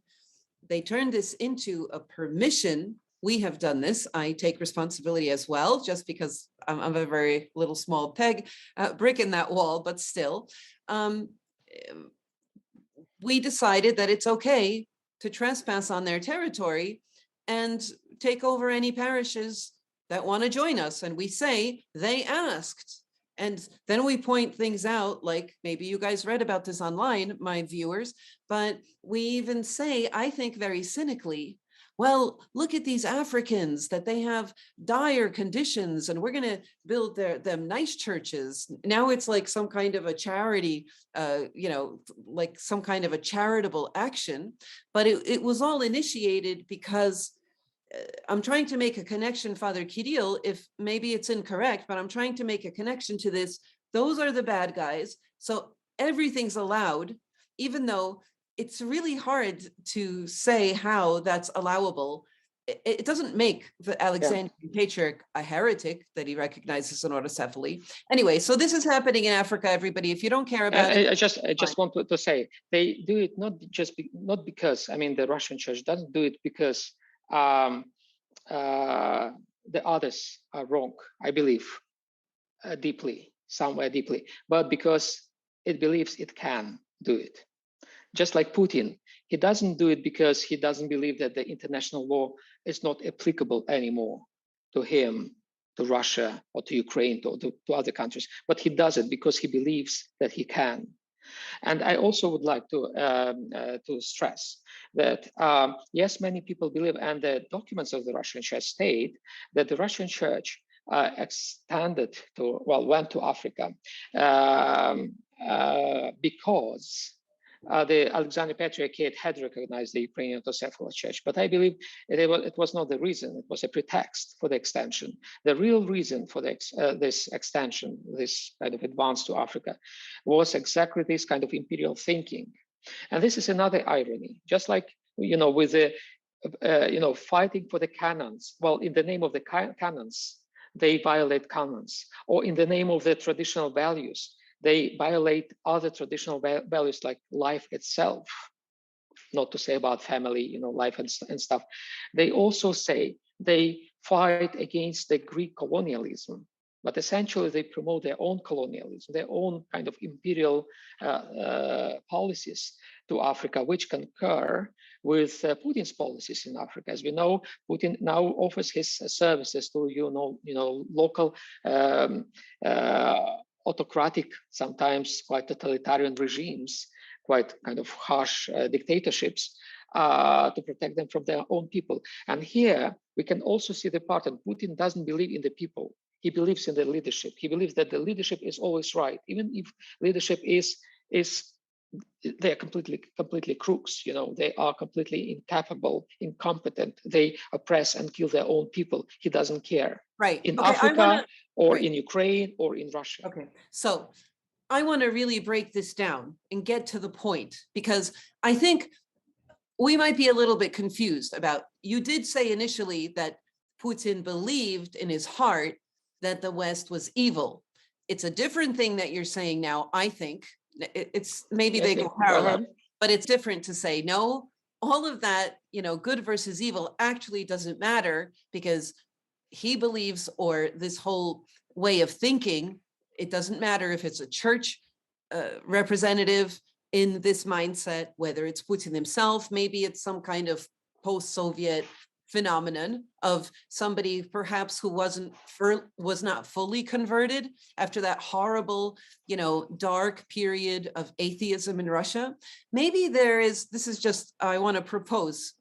they turned this into a permission. We have done this. I take responsibility as well, just because I'm a very little small brick in that wall, but still. We decided that it's okay to trespass on their territory and take over any parishes that want to join us. And we say, they asked. And then we point things out, like maybe you guys read about this online, my viewers, but we even say, I think very cynically, well, look at these Africans, that they have dire conditions, and we're going to build them nice churches. Now it's like some kind of a charity, you know, like some kind of a charitable action. But it was all initiated because I'm trying to make a connection, Father Kirill, if maybe it's incorrect, but I'm trying to make a connection to this. Those are the bad guys. So everything's allowed, even though it's really hard to say how that's allowable. It doesn't make the Alexandrian Patriarch a heretic that he recognizes an autocephaly. Anyway, so this is happening in Africa, everybody. If you don't care about it. I just want to say, they do it not because, I mean, the Russian church doesn't do it because the others are wrong, I believe, somewhere deeply, but because it believes it can do it. Just like Putin, he doesn't do it because he doesn't believe that the international law is not applicable anymore to him, to Russia, or to Ukraine, to other countries, but he does it because he believes that he can. And I also would like to stress that, yes, many people believe, and the documents of the Russian Church state that the Russian Church went to Africa because the Alexandrian Patriarchate had recognized the Ukrainian autocephalous Church. But I believe it was not the reason. It was a pretext for the extension. The real reason for this extension, this kind of advance to Africa, was exactly this kind of imperial thinking. And this is another irony. Just like, you know, with the fighting for the canons. Well, in the name of the canons, they violate canons, or in the name of the traditional values, they violate other traditional values like life itself, not to say about family, you know, life and stuff. They also say they fight against the Greek colonialism, but essentially they promote their own colonialism, their own kind of imperial policies to Africa, which concur with Putin's policies in Africa. As we know, Putin now offers his services to local autocratic, sometimes quite totalitarian regimes, quite kind of harsh dictatorships, to protect them from their own people. And here we can also see the part that Putin doesn't believe in the people. He believes in the leadership. He believes that the leadership is always right, even if leadership is they're completely crooks. You know, they are completely incapable, incompetent. They oppress and kill their own people. He doesn't care. Right. In Africa, or in Ukraine, or in Russia. Okay. So I want to really break this down and get to the point, because I think we might be a little bit confused about, you did say initially that Putin believed in his heart that the West was evil. It's a different thing that you're saying now, I think. It's maybe Yes, they yeah, go go parallel, ahead. but it's different to say, no, all of that, good versus evil actually doesn't matter, because he believes, or this whole way of thinking, it doesn't matter if it's a church representative in this mindset, whether it's Putin himself, maybe it's some kind of post-Soviet phenomenon of somebody perhaps who was not fully converted after that horrible, dark period of atheism in Russia. Maybe this is just, I want to propose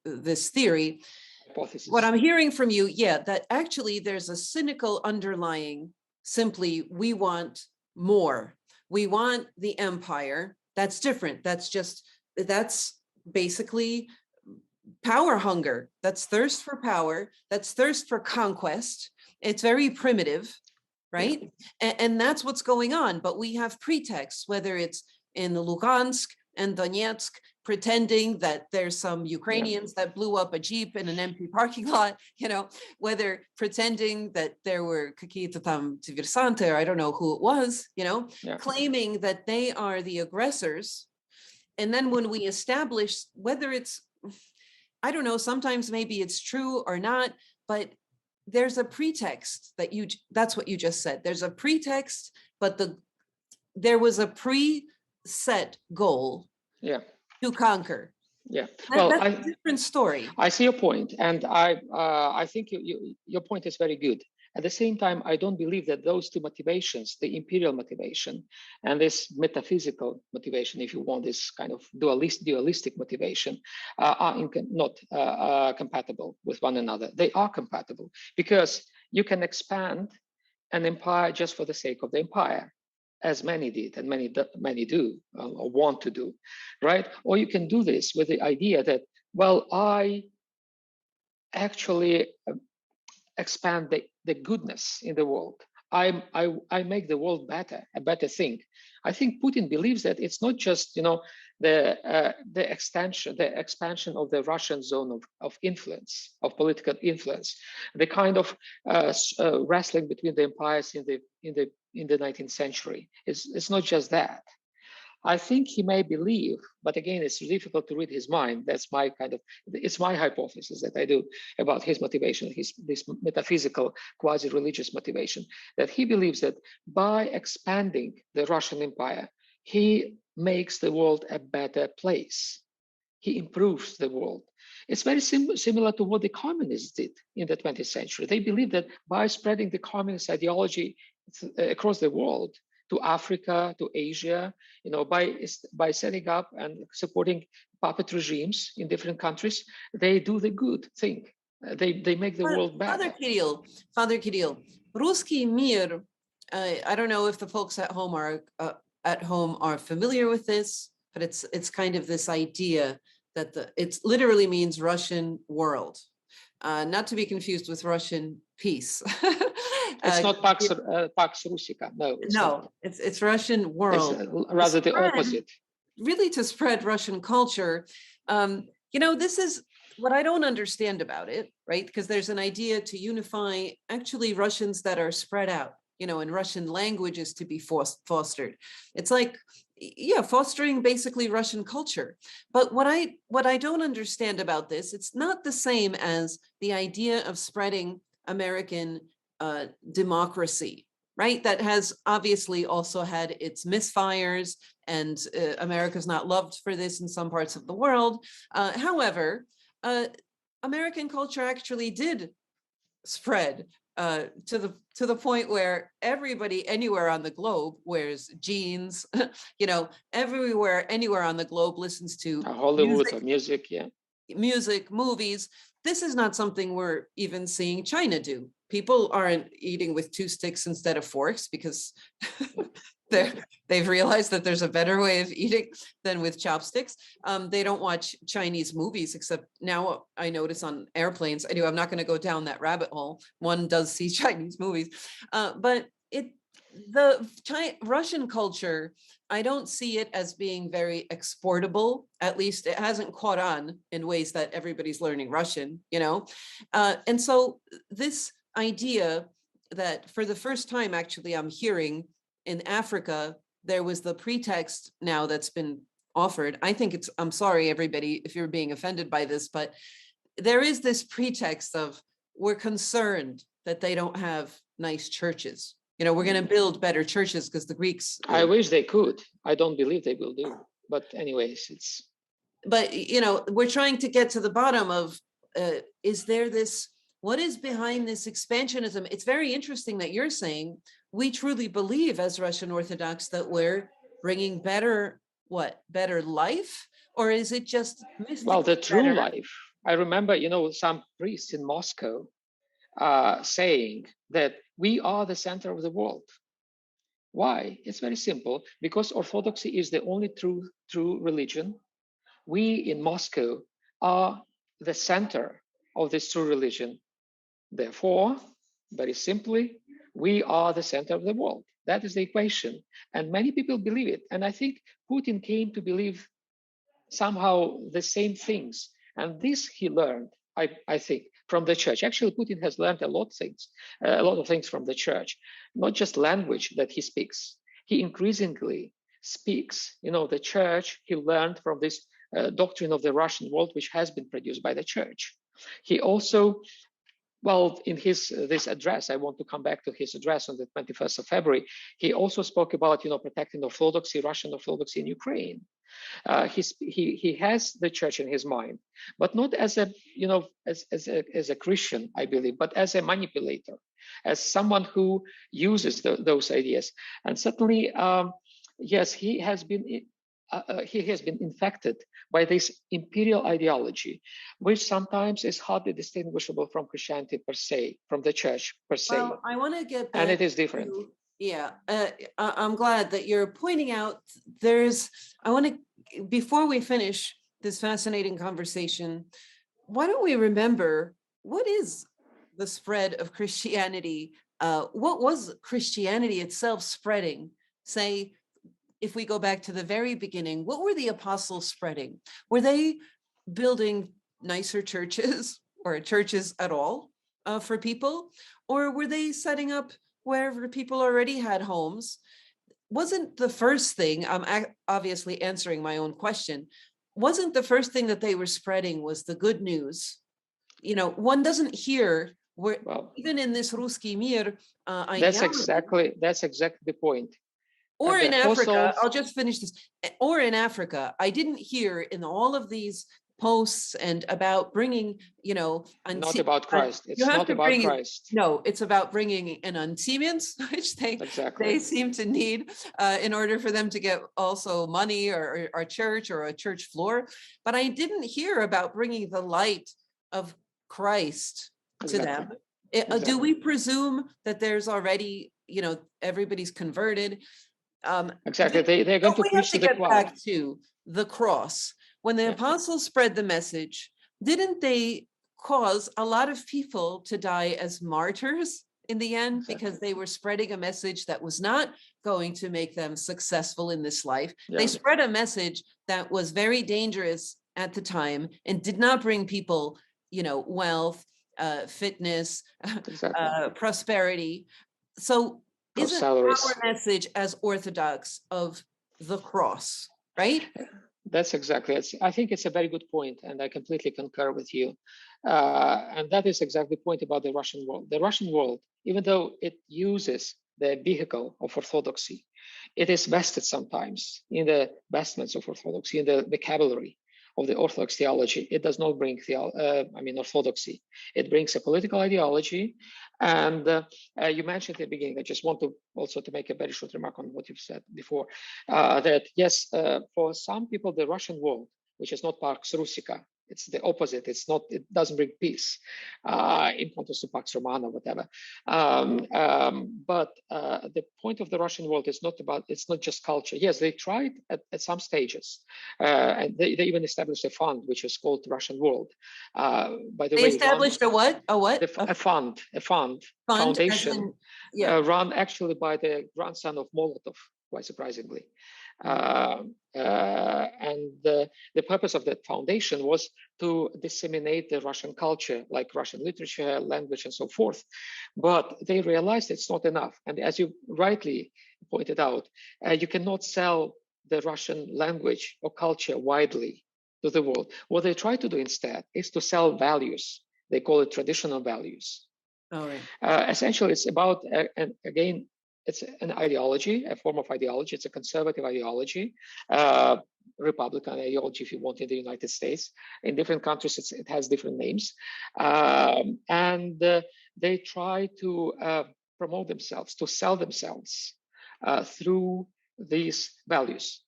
this theory. Hypothesis. What I'm hearing from you, that actually there's a cynical underlying, simply, we want more. We want the empire. That's different. That's basically power hunger. That's thirst for power. That's thirst for conquest. It's very primitive, right? Yeah. And that's what's going on. But we have pretexts, whether it's in Lugansk and Donetsk, pretending that there's some Ukrainians that blew up a Jeep in an empty parking lot, whether pretending that there were какие-то там диверсанты, or I don't know who it was, claiming that they are the aggressors. And then when we establish whether it's, I don't know, sometimes maybe it's true or not, but there's a pretext that's what you just said. There's a pretext, but there was a preset goal to conquer. Yeah, that's a different story. I see your point, and I think your point is very good. At the same time, I don't believe that those two motivations, the imperial motivation and this metaphysical motivation, if you want, this kind of dualistic motivation, are not compatible with one another. They are compatible, because you can expand an empire just for the sake of the empire, as many did and many do or want to do, right? Or you can do this with the idea that, well, I actually expand the goodness in the world. I make the world better, a better thing. I think Putin believes that it's not just the expansion of the Russian zone of influence, of political influence, the kind of wrestling between the empires in the 19th century. It's not just that. I think he may believe, but again, it's difficult to read his mind. It's my hypothesis that I do about his motivation, this metaphysical, quasi-religious motivation, that he believes that by expanding the Russian Empire, he makes the world a better place. He improves the world. It's very similar to what the communists did in the 20th century. They believed that by spreading the communist ideology across the world, to Africa, to Asia, by setting up and supporting puppet regimes in different countries, they do the good thing. They make the world better. Father Kirill, Ruski Mir, I don't know if the folks at home are familiar with this, but it's kind of this idea that it literally means Russian world, not to be confused with Russian peace. It's not Pax Russica. No, it's Russian world. It's rather the opposite. Really, to spread Russian culture. This is what I don't understand about it, right? Because there's an idea to unify actually Russians that are spread out, and Russian language is to be fostered. It's like, fostering basically Russian culture. But what I don't understand about this, it's not the same as the idea of spreading American democracy, right? That has obviously also had its misfires, and America's not loved for this in some parts of the world. However, American culture actually did spread to the point where everybody anywhere on the globe wears jeans, everywhere, anywhere on the globe listens to Hollywood music, music, movies. This is not something we're even seeing China do. People aren't eating with 2 sticks instead of forks because they've realized that there's a better way of eating than with chopsticks. They don't watch Chinese movies, except now I notice on airplanes. Anyway, I'm not going to go down that rabbit hole. One does see Chinese movies, but Russian culture, I don't see it as being very exportable. At least it hasn't caught on in ways that everybody's learning Russian, and so this idea that for the first time, actually, I'm hearing in Africa, there was the pretext now that's been offered. I think I'm sorry, everybody, if you're being offended by this, but there is this pretext of we're concerned that they don't have nice churches. We're going to build better churches because the Greeks. I wish they could. I don't believe they will do. But anyways, it's. But, we're trying to get to the bottom of, is there this, what is behind this expansionism? It's very interesting that you're saying we truly believe as Russian Orthodox that we're bringing better life? Or is it just Well, the true life. I remember, some priests in Moscow saying that we are the center of the world. Why? It's very simple. Because Orthodoxy is the only true religion. We in Moscow are the center of this true religion. Therefore, very simply, we are the center of the world. That is the equation. And many people believe it. And I think Putin came to believe somehow the same things. And this he learned, I think, from the church. Actually, Putin has learned a lot of things from the church, not just language that he speaks. He increasingly speaks, the church, he learned from this doctrine of the Russian world, which has been produced by the church. He also, in this address, I want to come back to his address on the 21st of February, he also spoke about, protecting Orthodoxy, Russian Orthodoxy in Ukraine. He has the church in his mind, but not as a Christian, I believe, but as a manipulator, as someone who uses those ideas. And certainly, yes, he has been infected by this imperial ideology, which sometimes is hardly distinguishable from Christianity per se, from the church per se. Well, I want to get back. And it is different. I'm glad that you're pointing out before we finish this fascinating conversation, why don't we remember what is the spread of Christianity? What was Christianity itself spreading? Say, if we go back to the very beginning, what were the apostles spreading? Were they building nicer churches or churches at all for people? Or were they setting up wherever people already had homes? Wasn't the first thing, I'm obviously answering my own question, wasn't the first thing that they were spreading was the good news? One doesn't hear even in this Ruski Mir that's exactly the point. Or in Africa, I'll just finish this. Or in Africa, I didn't hear in all of these posts and about bringing, not about Christ. It's not about Christ. No, it's about bringing an Antemians, which they seem to need in order for them to get also money or a church or a church floor. But I didn't hear about bringing the light of Christ to them. Do we presume that there's already, everybody's converted? Exactly. They're going to preach to the choir. Back to the cross. When the apostles spread the message, didn't they cause a lot of people to die as martyrs in the end because they were spreading a message that was not going to make them successful in this life? They spread a message that was very dangerous at the time and did not bring people, wealth, fitness, prosperity. So isn't our message as Orthodox of the cross, right? That's exactly it. I think it's a very good point, and I completely concur with you. And that is exactly the point about the Russian world. The Russian world, even though it uses the vehicle of Orthodoxy, it is vested sometimes in the vestments of Orthodoxy, in the vocabulary of the Orthodox theology. It does not bring Orthodoxy. It brings a political ideology. And you mentioned at the beginning, I just want to also to make a very short remark on what you've said before, that yes, for some people, the Russian world, which is not Pax Russica, it's the opposite. It doesn't bring peace in contrast to Pax Romana, whatever. But the point of the Russian world is it's not just culture. Yes, they tried at some stages. And they even established a fund, which is called Russian World. By the way, established a what? A what? A foundation, run actually by the grandson of Molotov, quite surprisingly. The purpose of that foundation was to disseminate the Russian culture, like Russian literature, language, and so forth. But they realized it's not enough. And as you rightly pointed out, you cannot sell the Russian language or culture widely to the world. What they try to do instead is to sell values. They call it traditional values. All right. Essentially, it's about, and again, it's an ideology, a form of ideology. It's a conservative ideology, Republican ideology, if you want, in the United States. In different countries, it has different names. They try to promote themselves, to sell themselves through these values.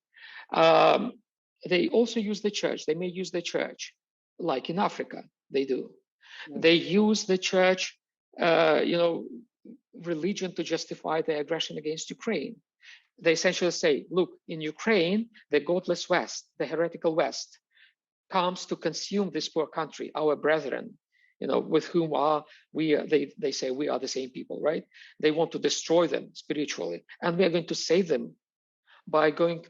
They also use the church. They may use the church, like in Africa, they do. They use the church, religion to justify their aggression against Ukraine. They essentially say, look, in Ukraine, the godless West, the heretical West, comes to consume this poor country, our brethren, with whom they say we are the same people, right? They want to destroy them spiritually, and we are going to save them by going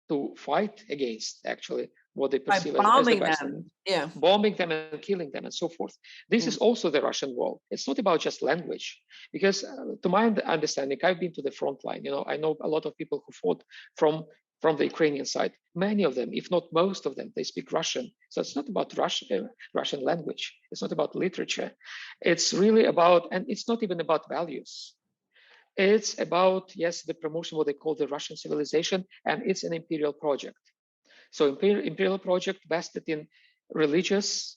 to fight against, actually, what they perceive as the best. Yeah. Bombing them and killing them and so forth. This is also the Russian wall. It's not about just language, because to my understanding, I've been to the front line. I know a lot of people who fought from the Ukrainian side. Many of them, if not most of them, they speak Russian. So it's not about Russian language. It's not about literature. It's really about, and it's not even about values. It's about, yes, the promotion, what they call the Russian civilization, and it's an imperial project. So imperial project vested in religious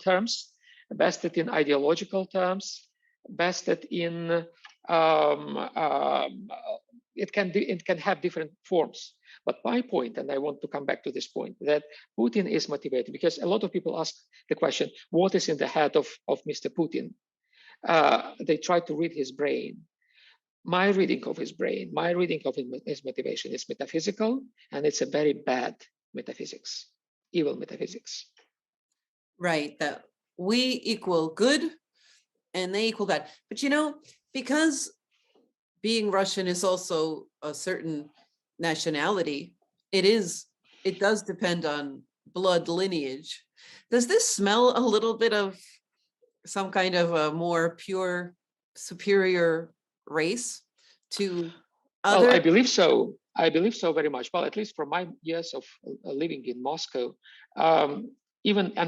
terms, vested in ideological terms, vested in it can have different forms. But my point, and I want to come back to this point, that Putin is motivated, because a lot of people ask the question, what is in the head of Mr. Putin? They try to read his brain. My reading of his brain, my reading of his motivation is metaphysical, and it's a very bad metaphysics, evil metaphysics. Right, that we equal good and they equal bad. But because being Russian is also a certain nationality, it does depend on blood lineage. Does this smell a little bit of some kind of a more pure, superior race to other? Well, I believe so. I believe so very much. Well, at least from my years of living in Moscow, and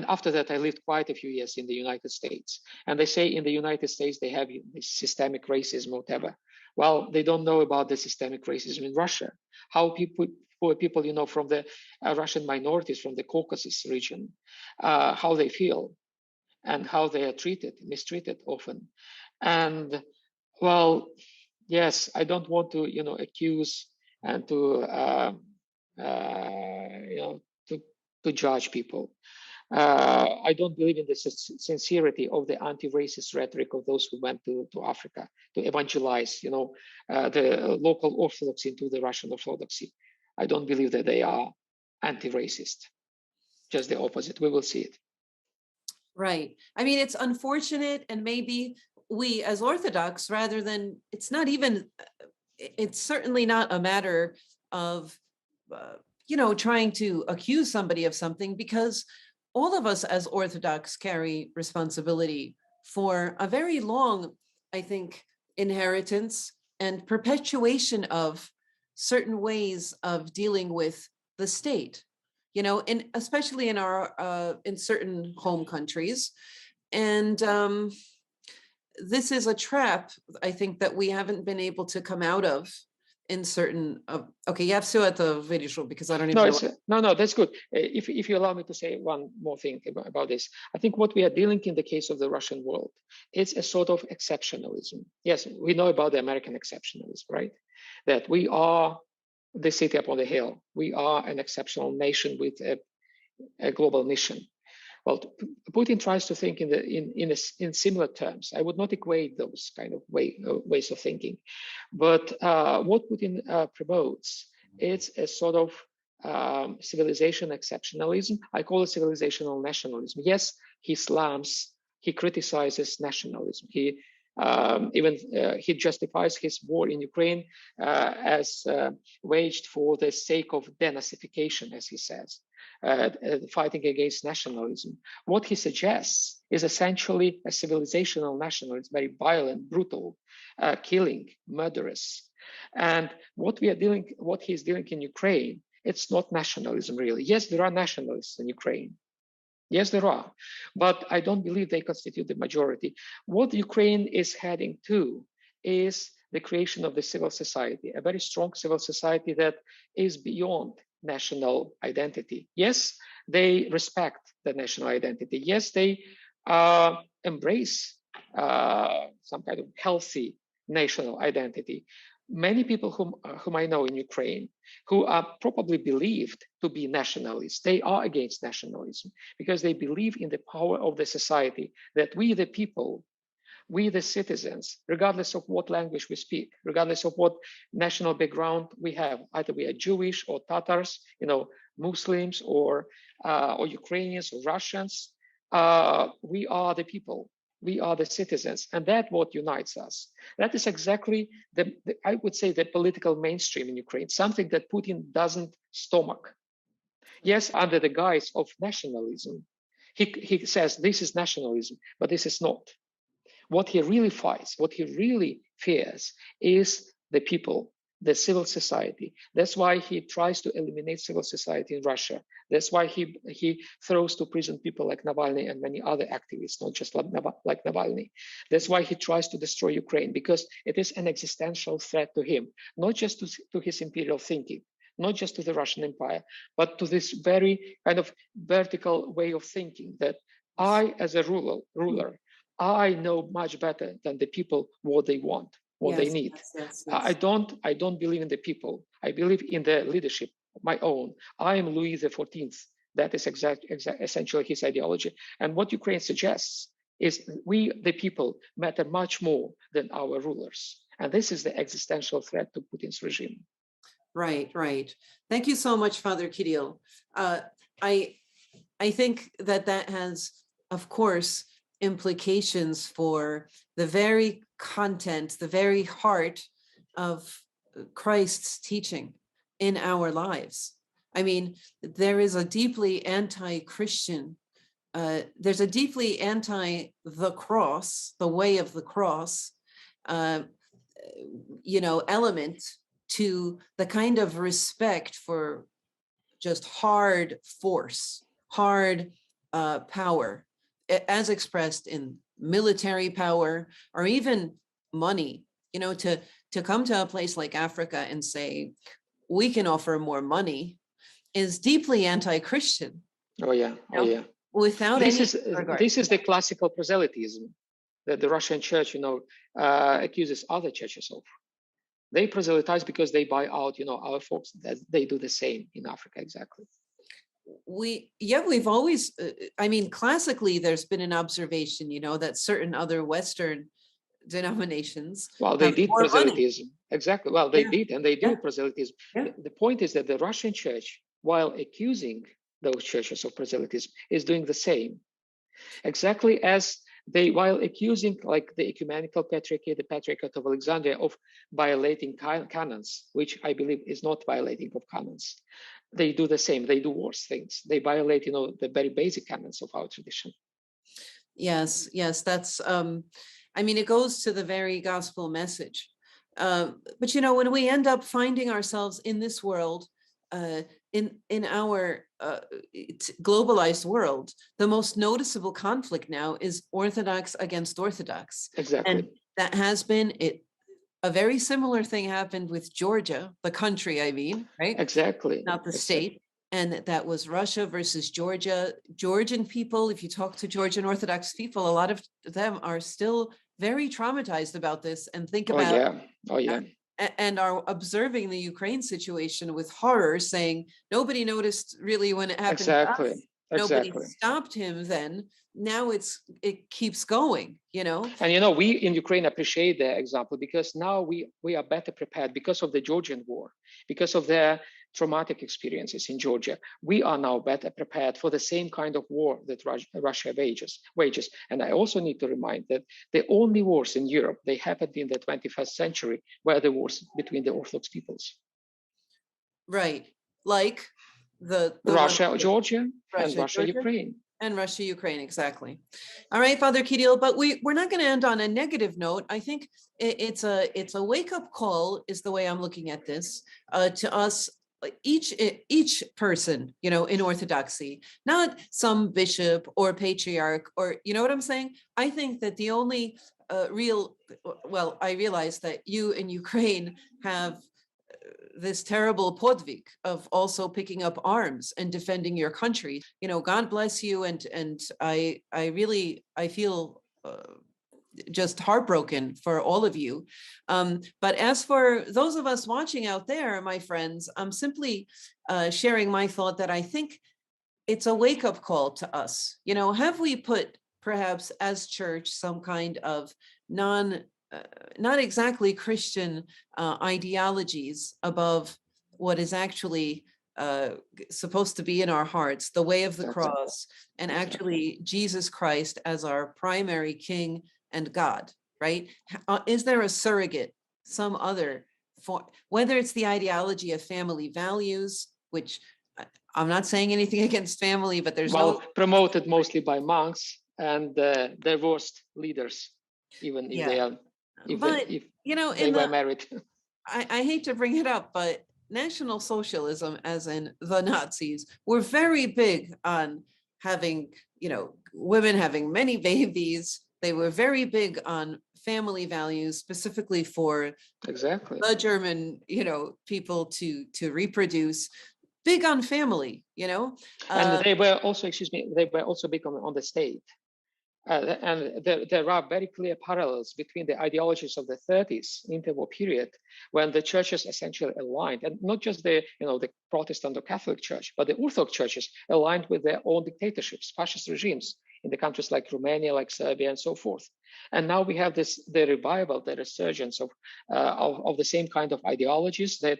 after that, I lived quite a few years in the United States. And they say in the United States, they have this systemic racism, whatever. Well, they don't know about the systemic racism in Russia. How poor people, from the Russian minorities from the Caucasus region, how they feel and how they are mistreated often. And well, yes, I don't want to, accuse and to judge people. I don't believe in the sincerity of the anti-racist rhetoric of those who went to Africa to evangelize, the local Orthodoxy into the Russian Orthodoxy. I don't believe that they are anti-racist. Just the opposite. We will see it. Right. I mean, it's unfortunate, and maybe we as Orthodox, it's certainly not a matter of, trying to accuse somebody of something, because all of us as Orthodox carry responsibility for a very long, I think, inheritance and perpetuation of certain ways of dealing with the state, and especially in certain home countries. And this is a trap, I think, that we haven't been able to come out of in certain. Okay, you have to at the video, because I don't even know. No, that's good. If you allow me to say one more thing about this, I think what we are dealing in the case of the Russian world, it's a sort of exceptionalism. Yes, we know about the American exceptionalism, right? That we are the city upon the hill. We are an exceptional nation with a global mission. Well, Putin tries to think in similar terms. I would not equate those kind of ways of thinking, but what Putin promotes, it's a sort of civilization exceptionalism. I call it civilizational nationalism. Yes, he criticizes nationalism. He Even he justifies his war in Ukraine as waged for the sake of denazification, as he says, fighting against nationalism. What he suggests is essentially a civilizational nationalism, very violent, brutal, killing, murderous. And what he's doing in Ukraine, it's not nationalism really. Yes, there are nationalists in Ukraine. Yes, there are, but I don't believe they constitute the majority. What Ukraine is heading to is the creation of the civil society, a very strong civil society that is beyond national identity. Yes, they respect the national identity. Yes, they embrace some kind of healthy national identity. Many people whom I know in Ukraine, who are probably believed to be nationalists, they are against nationalism because they believe in the power of the society, that we the people, we the citizens, regardless of what language we speak, regardless of what national background we have, either we are Jewish or Tatars, Muslims or Ukrainians or Russians, we are the people. We are the citizens, and that's what unites us. That is exactly I would say, the political mainstream in Ukraine, something that Putin doesn't stomach. Yes, under the guise of nationalism, he says this is nationalism, but this is not. What he really fights, what he really fears is the people, the civil society. That's why he tries to eliminate civil society in Russia. That's why he throws to prison people like Navalny and many other activists, not just like Navalny. That's why he tries to destroy Ukraine, because it is an existential threat to him, not just to his imperial thinking, not just to the Russian Empire, but to this very kind of vertical way of thinking that I, as a ruler, I know much better than the people what they want, what they need. Yes. I don't believe in the people. I believe in the leadership, my own. I am Louis XIV. That is essentially his ideology. And what Ukraine suggests is we, the people, matter much more than our rulers. And this is the existential threat to Putin's regime. Right. Thank you so much, Father Kirill. I think that has, of course, implications for the very content, the very heart of Christ's teaching in our lives. I mean, there is a deeply anti-Christian, there's a deeply anti-the cross, the way of the cross, element to the kind of respect for just hard force, hard power, as expressed in military power or even money, to come to a place like Africa and say, we can offer more money is deeply anti-Christian. Oh yeah. Without this is the classical proselytism that the Russian church, accuses other churches of. They proselytize because they buy out, our folks. That they do the same in Africa, exactly. We've always, classically, there's been an observation, that certain other Western denominations. Well, they did proselytism. Exactly. Well, they did, and they do proselytism. Yeah. The point is that the Russian church, while accusing those churches of proselytism, is doing the same. Exactly as while accusing like the ecumenical patriarchate, the Patriarchate of Alexandria, of violating canons, which I believe is not violating of canons. They do the same. They do worse things. They violate, the very basic canons of our tradition. Yes, that's, it goes to the very gospel message. But, when we end up finding ourselves in this world, in our globalized world, the most noticeable conflict now is Orthodox against Orthodox. Exactly. And that has been it. A very similar thing happened with Georgia, the country, right? Exactly. Not the state. And that was Russia versus Georgia. Georgian people, if you talk to Georgian Orthodox people, a lot of them are still very traumatized about this and think about and are observing the Ukraine situation with horror, saying nobody noticed really when it happened. Exactly. Nobody stopped him then. Now it keeps going, And we in Ukraine appreciate the example because now we are better prepared because of the Georgian war, because of the traumatic experiences in Georgia, we are now better prepared for the same kind of war that Russia wages. And I also need to remind that the only wars in Europe, they happened in the 21st century, were the wars between the Orthodox peoples. Right. Like the Russia, Georgia, and Russia, Russia, Georgia, Ukraine. and Russia, Ukraine, exactly. All right, Father Kirill, but we're not going to end on a negative note. I think it's a wake-up call, is the way I'm looking at this, to us, each person, in Orthodoxy, not some bishop or patriarch, or you know what I'm saying? I think that the only I realize that you in Ukraine have this terrible podvig of also picking up arms and defending your country. God bless you, and I feel just heartbroken for all of you. But as for those of us watching out there, my friends, I'm simply sharing my thought that I think it's a wake-up call to us. Have we put, perhaps as church, some kind of not exactly Christian ideologies above what is actually supposed to be in our hearts, the way of the cross, and actually Jesus Christ as our primary King and God, right? Is there a surrogate, some other form, whether it's the ideology of family values, which I'm not saying anything against family, but there's promoted mostly by monks and divorced leaders, even if they are if they were married. I hate to bring it up, but National Socialism, as in the Nazis, were very big on having, women having many babies. They were very big on family values, specifically for the German, people to reproduce. Big on family, And they were also, they were also big on the state. And there are very clear parallels between the ideologies of the 30s interwar period, when the churches essentially aligned, and not just the Protestant or Catholic Church, but the Orthodox churches aligned with their own dictatorships, fascist regimes in the countries like Romania, like Serbia, and so forth. And now we have the revival, the resurgence of the same kind of ideologies, that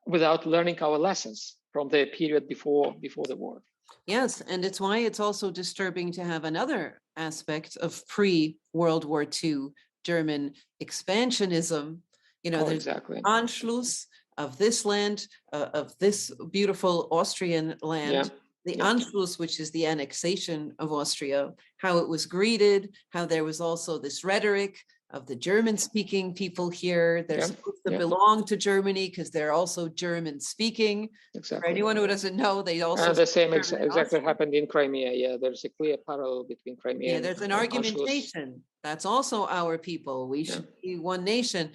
without learning our lessons from the period before the war. Yes, and it's why it's also disturbing to have another aspect of pre-World War II German expansionism. There's Anschluss of this land, of this beautiful Austrian land, the Anschluss, which is the annexation of Austria, how it was greeted, how there was also this rhetoric of the German-speaking people here. They're supposed to belong to Germany because they're also German-speaking. For anyone who doesn't know, they also... the same exactly happened in Crimea. Yeah, there's a clear parallel between Crimea and there's an argumentation. That's also our people. We should be one nation.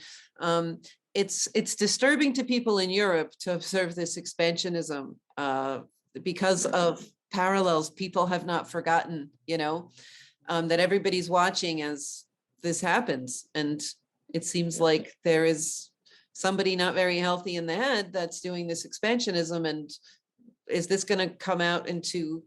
It's disturbing to people in Europe to observe this expansionism because of parallels people have not forgotten, that everybody's watching as this happens. And it seems like there is somebody not very healthy in the head that's doing this expansionism. And is this going to come out into,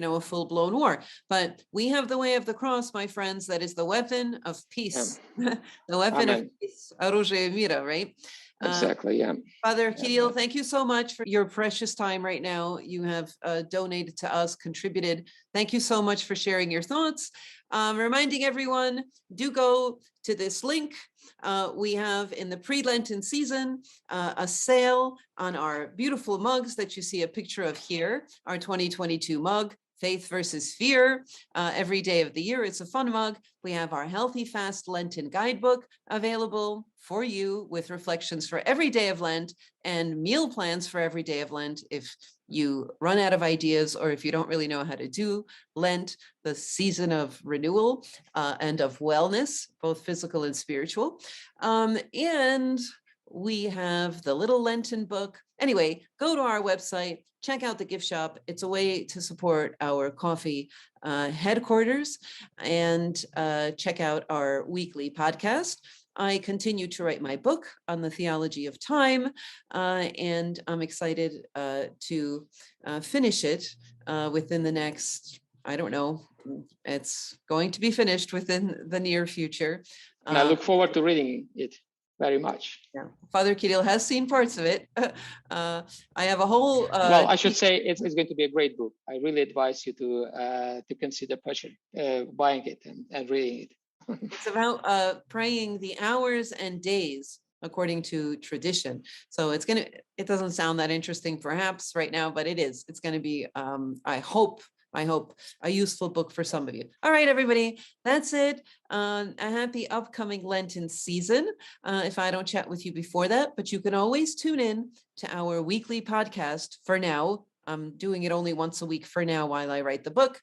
a full-blown war? But we have the way of the cross, my friends. That is the weapon of peace. The weapon of peace, оружие мира, right? Exactly, Father Kirill, thank you so much for your precious time right now. You have donated to us, contributed. Thank you so much for sharing your thoughts. Reminding everyone, do go to this link. We have in the pre-Lenten season a sale on our beautiful mugs that you see a picture of here, our 2022 mug, Faith versus Fear. Every day of the year, it's a fun mug. We have our Healthy Fast Lenten guidebook available for you with reflections for every day of Lent and meal plans for every day of Lent. If you run out of ideas, or if you don't really know how to do Lent, the season of renewal and of wellness, both physical and spiritual. And we have the little Lenten book. Anyway, go to our website, check out the gift shop. It's a way to support our coffee headquarters, and check out our weekly podcast. I continue to write my book on the theology of time, and I'm excited to finish it within the next, I don't know, it's going to be finished within the near future. And I look forward to reading it. very much. Yeah, Father Kirill has seen parts of it. I have a whole. Well, I should say it's going to be a great book. I really advise you to consider buying it and reading it. It's about praying the hours and days according to tradition. So it doesn't sound that interesting perhaps right now, but it is. It's going to be, I hope, a useful book for some of you. All right, everybody, that's it. A happy upcoming Lenten season. If I don't chat with you before that, but you can always tune in to our weekly podcast for now. I'm doing it only once a week for now while I write the book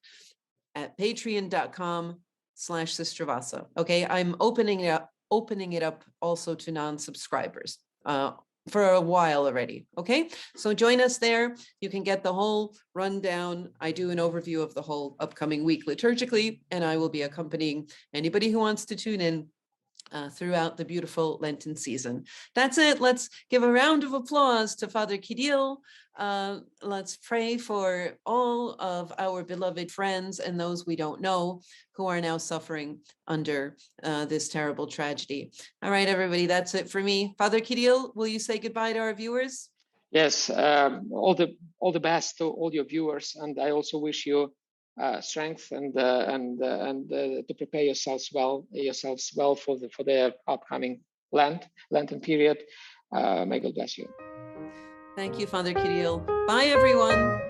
at patreon.com/Sister Vassa. Okay, I'm opening it up also to non-subscribers for a while already. Okay, so join us there. You can get the whole rundown. I do an overview of the whole upcoming week liturgically, and I will be accompanying anybody who wants to tune in throughout the beautiful Lenten season. That's it. Let's give a round of applause to Father Kirill. Let's pray for all of our beloved friends and those we don't know who are now suffering under this terrible tragedy. All right, everybody, that's it for me. Father Kirill, will you say goodbye to our viewers? Yes, all the best to all your viewers, and I also wish you strength and to prepare yourselves well for the upcoming Lenten period. May God bless you. Thank you, Father Kirill. Bye, everyone.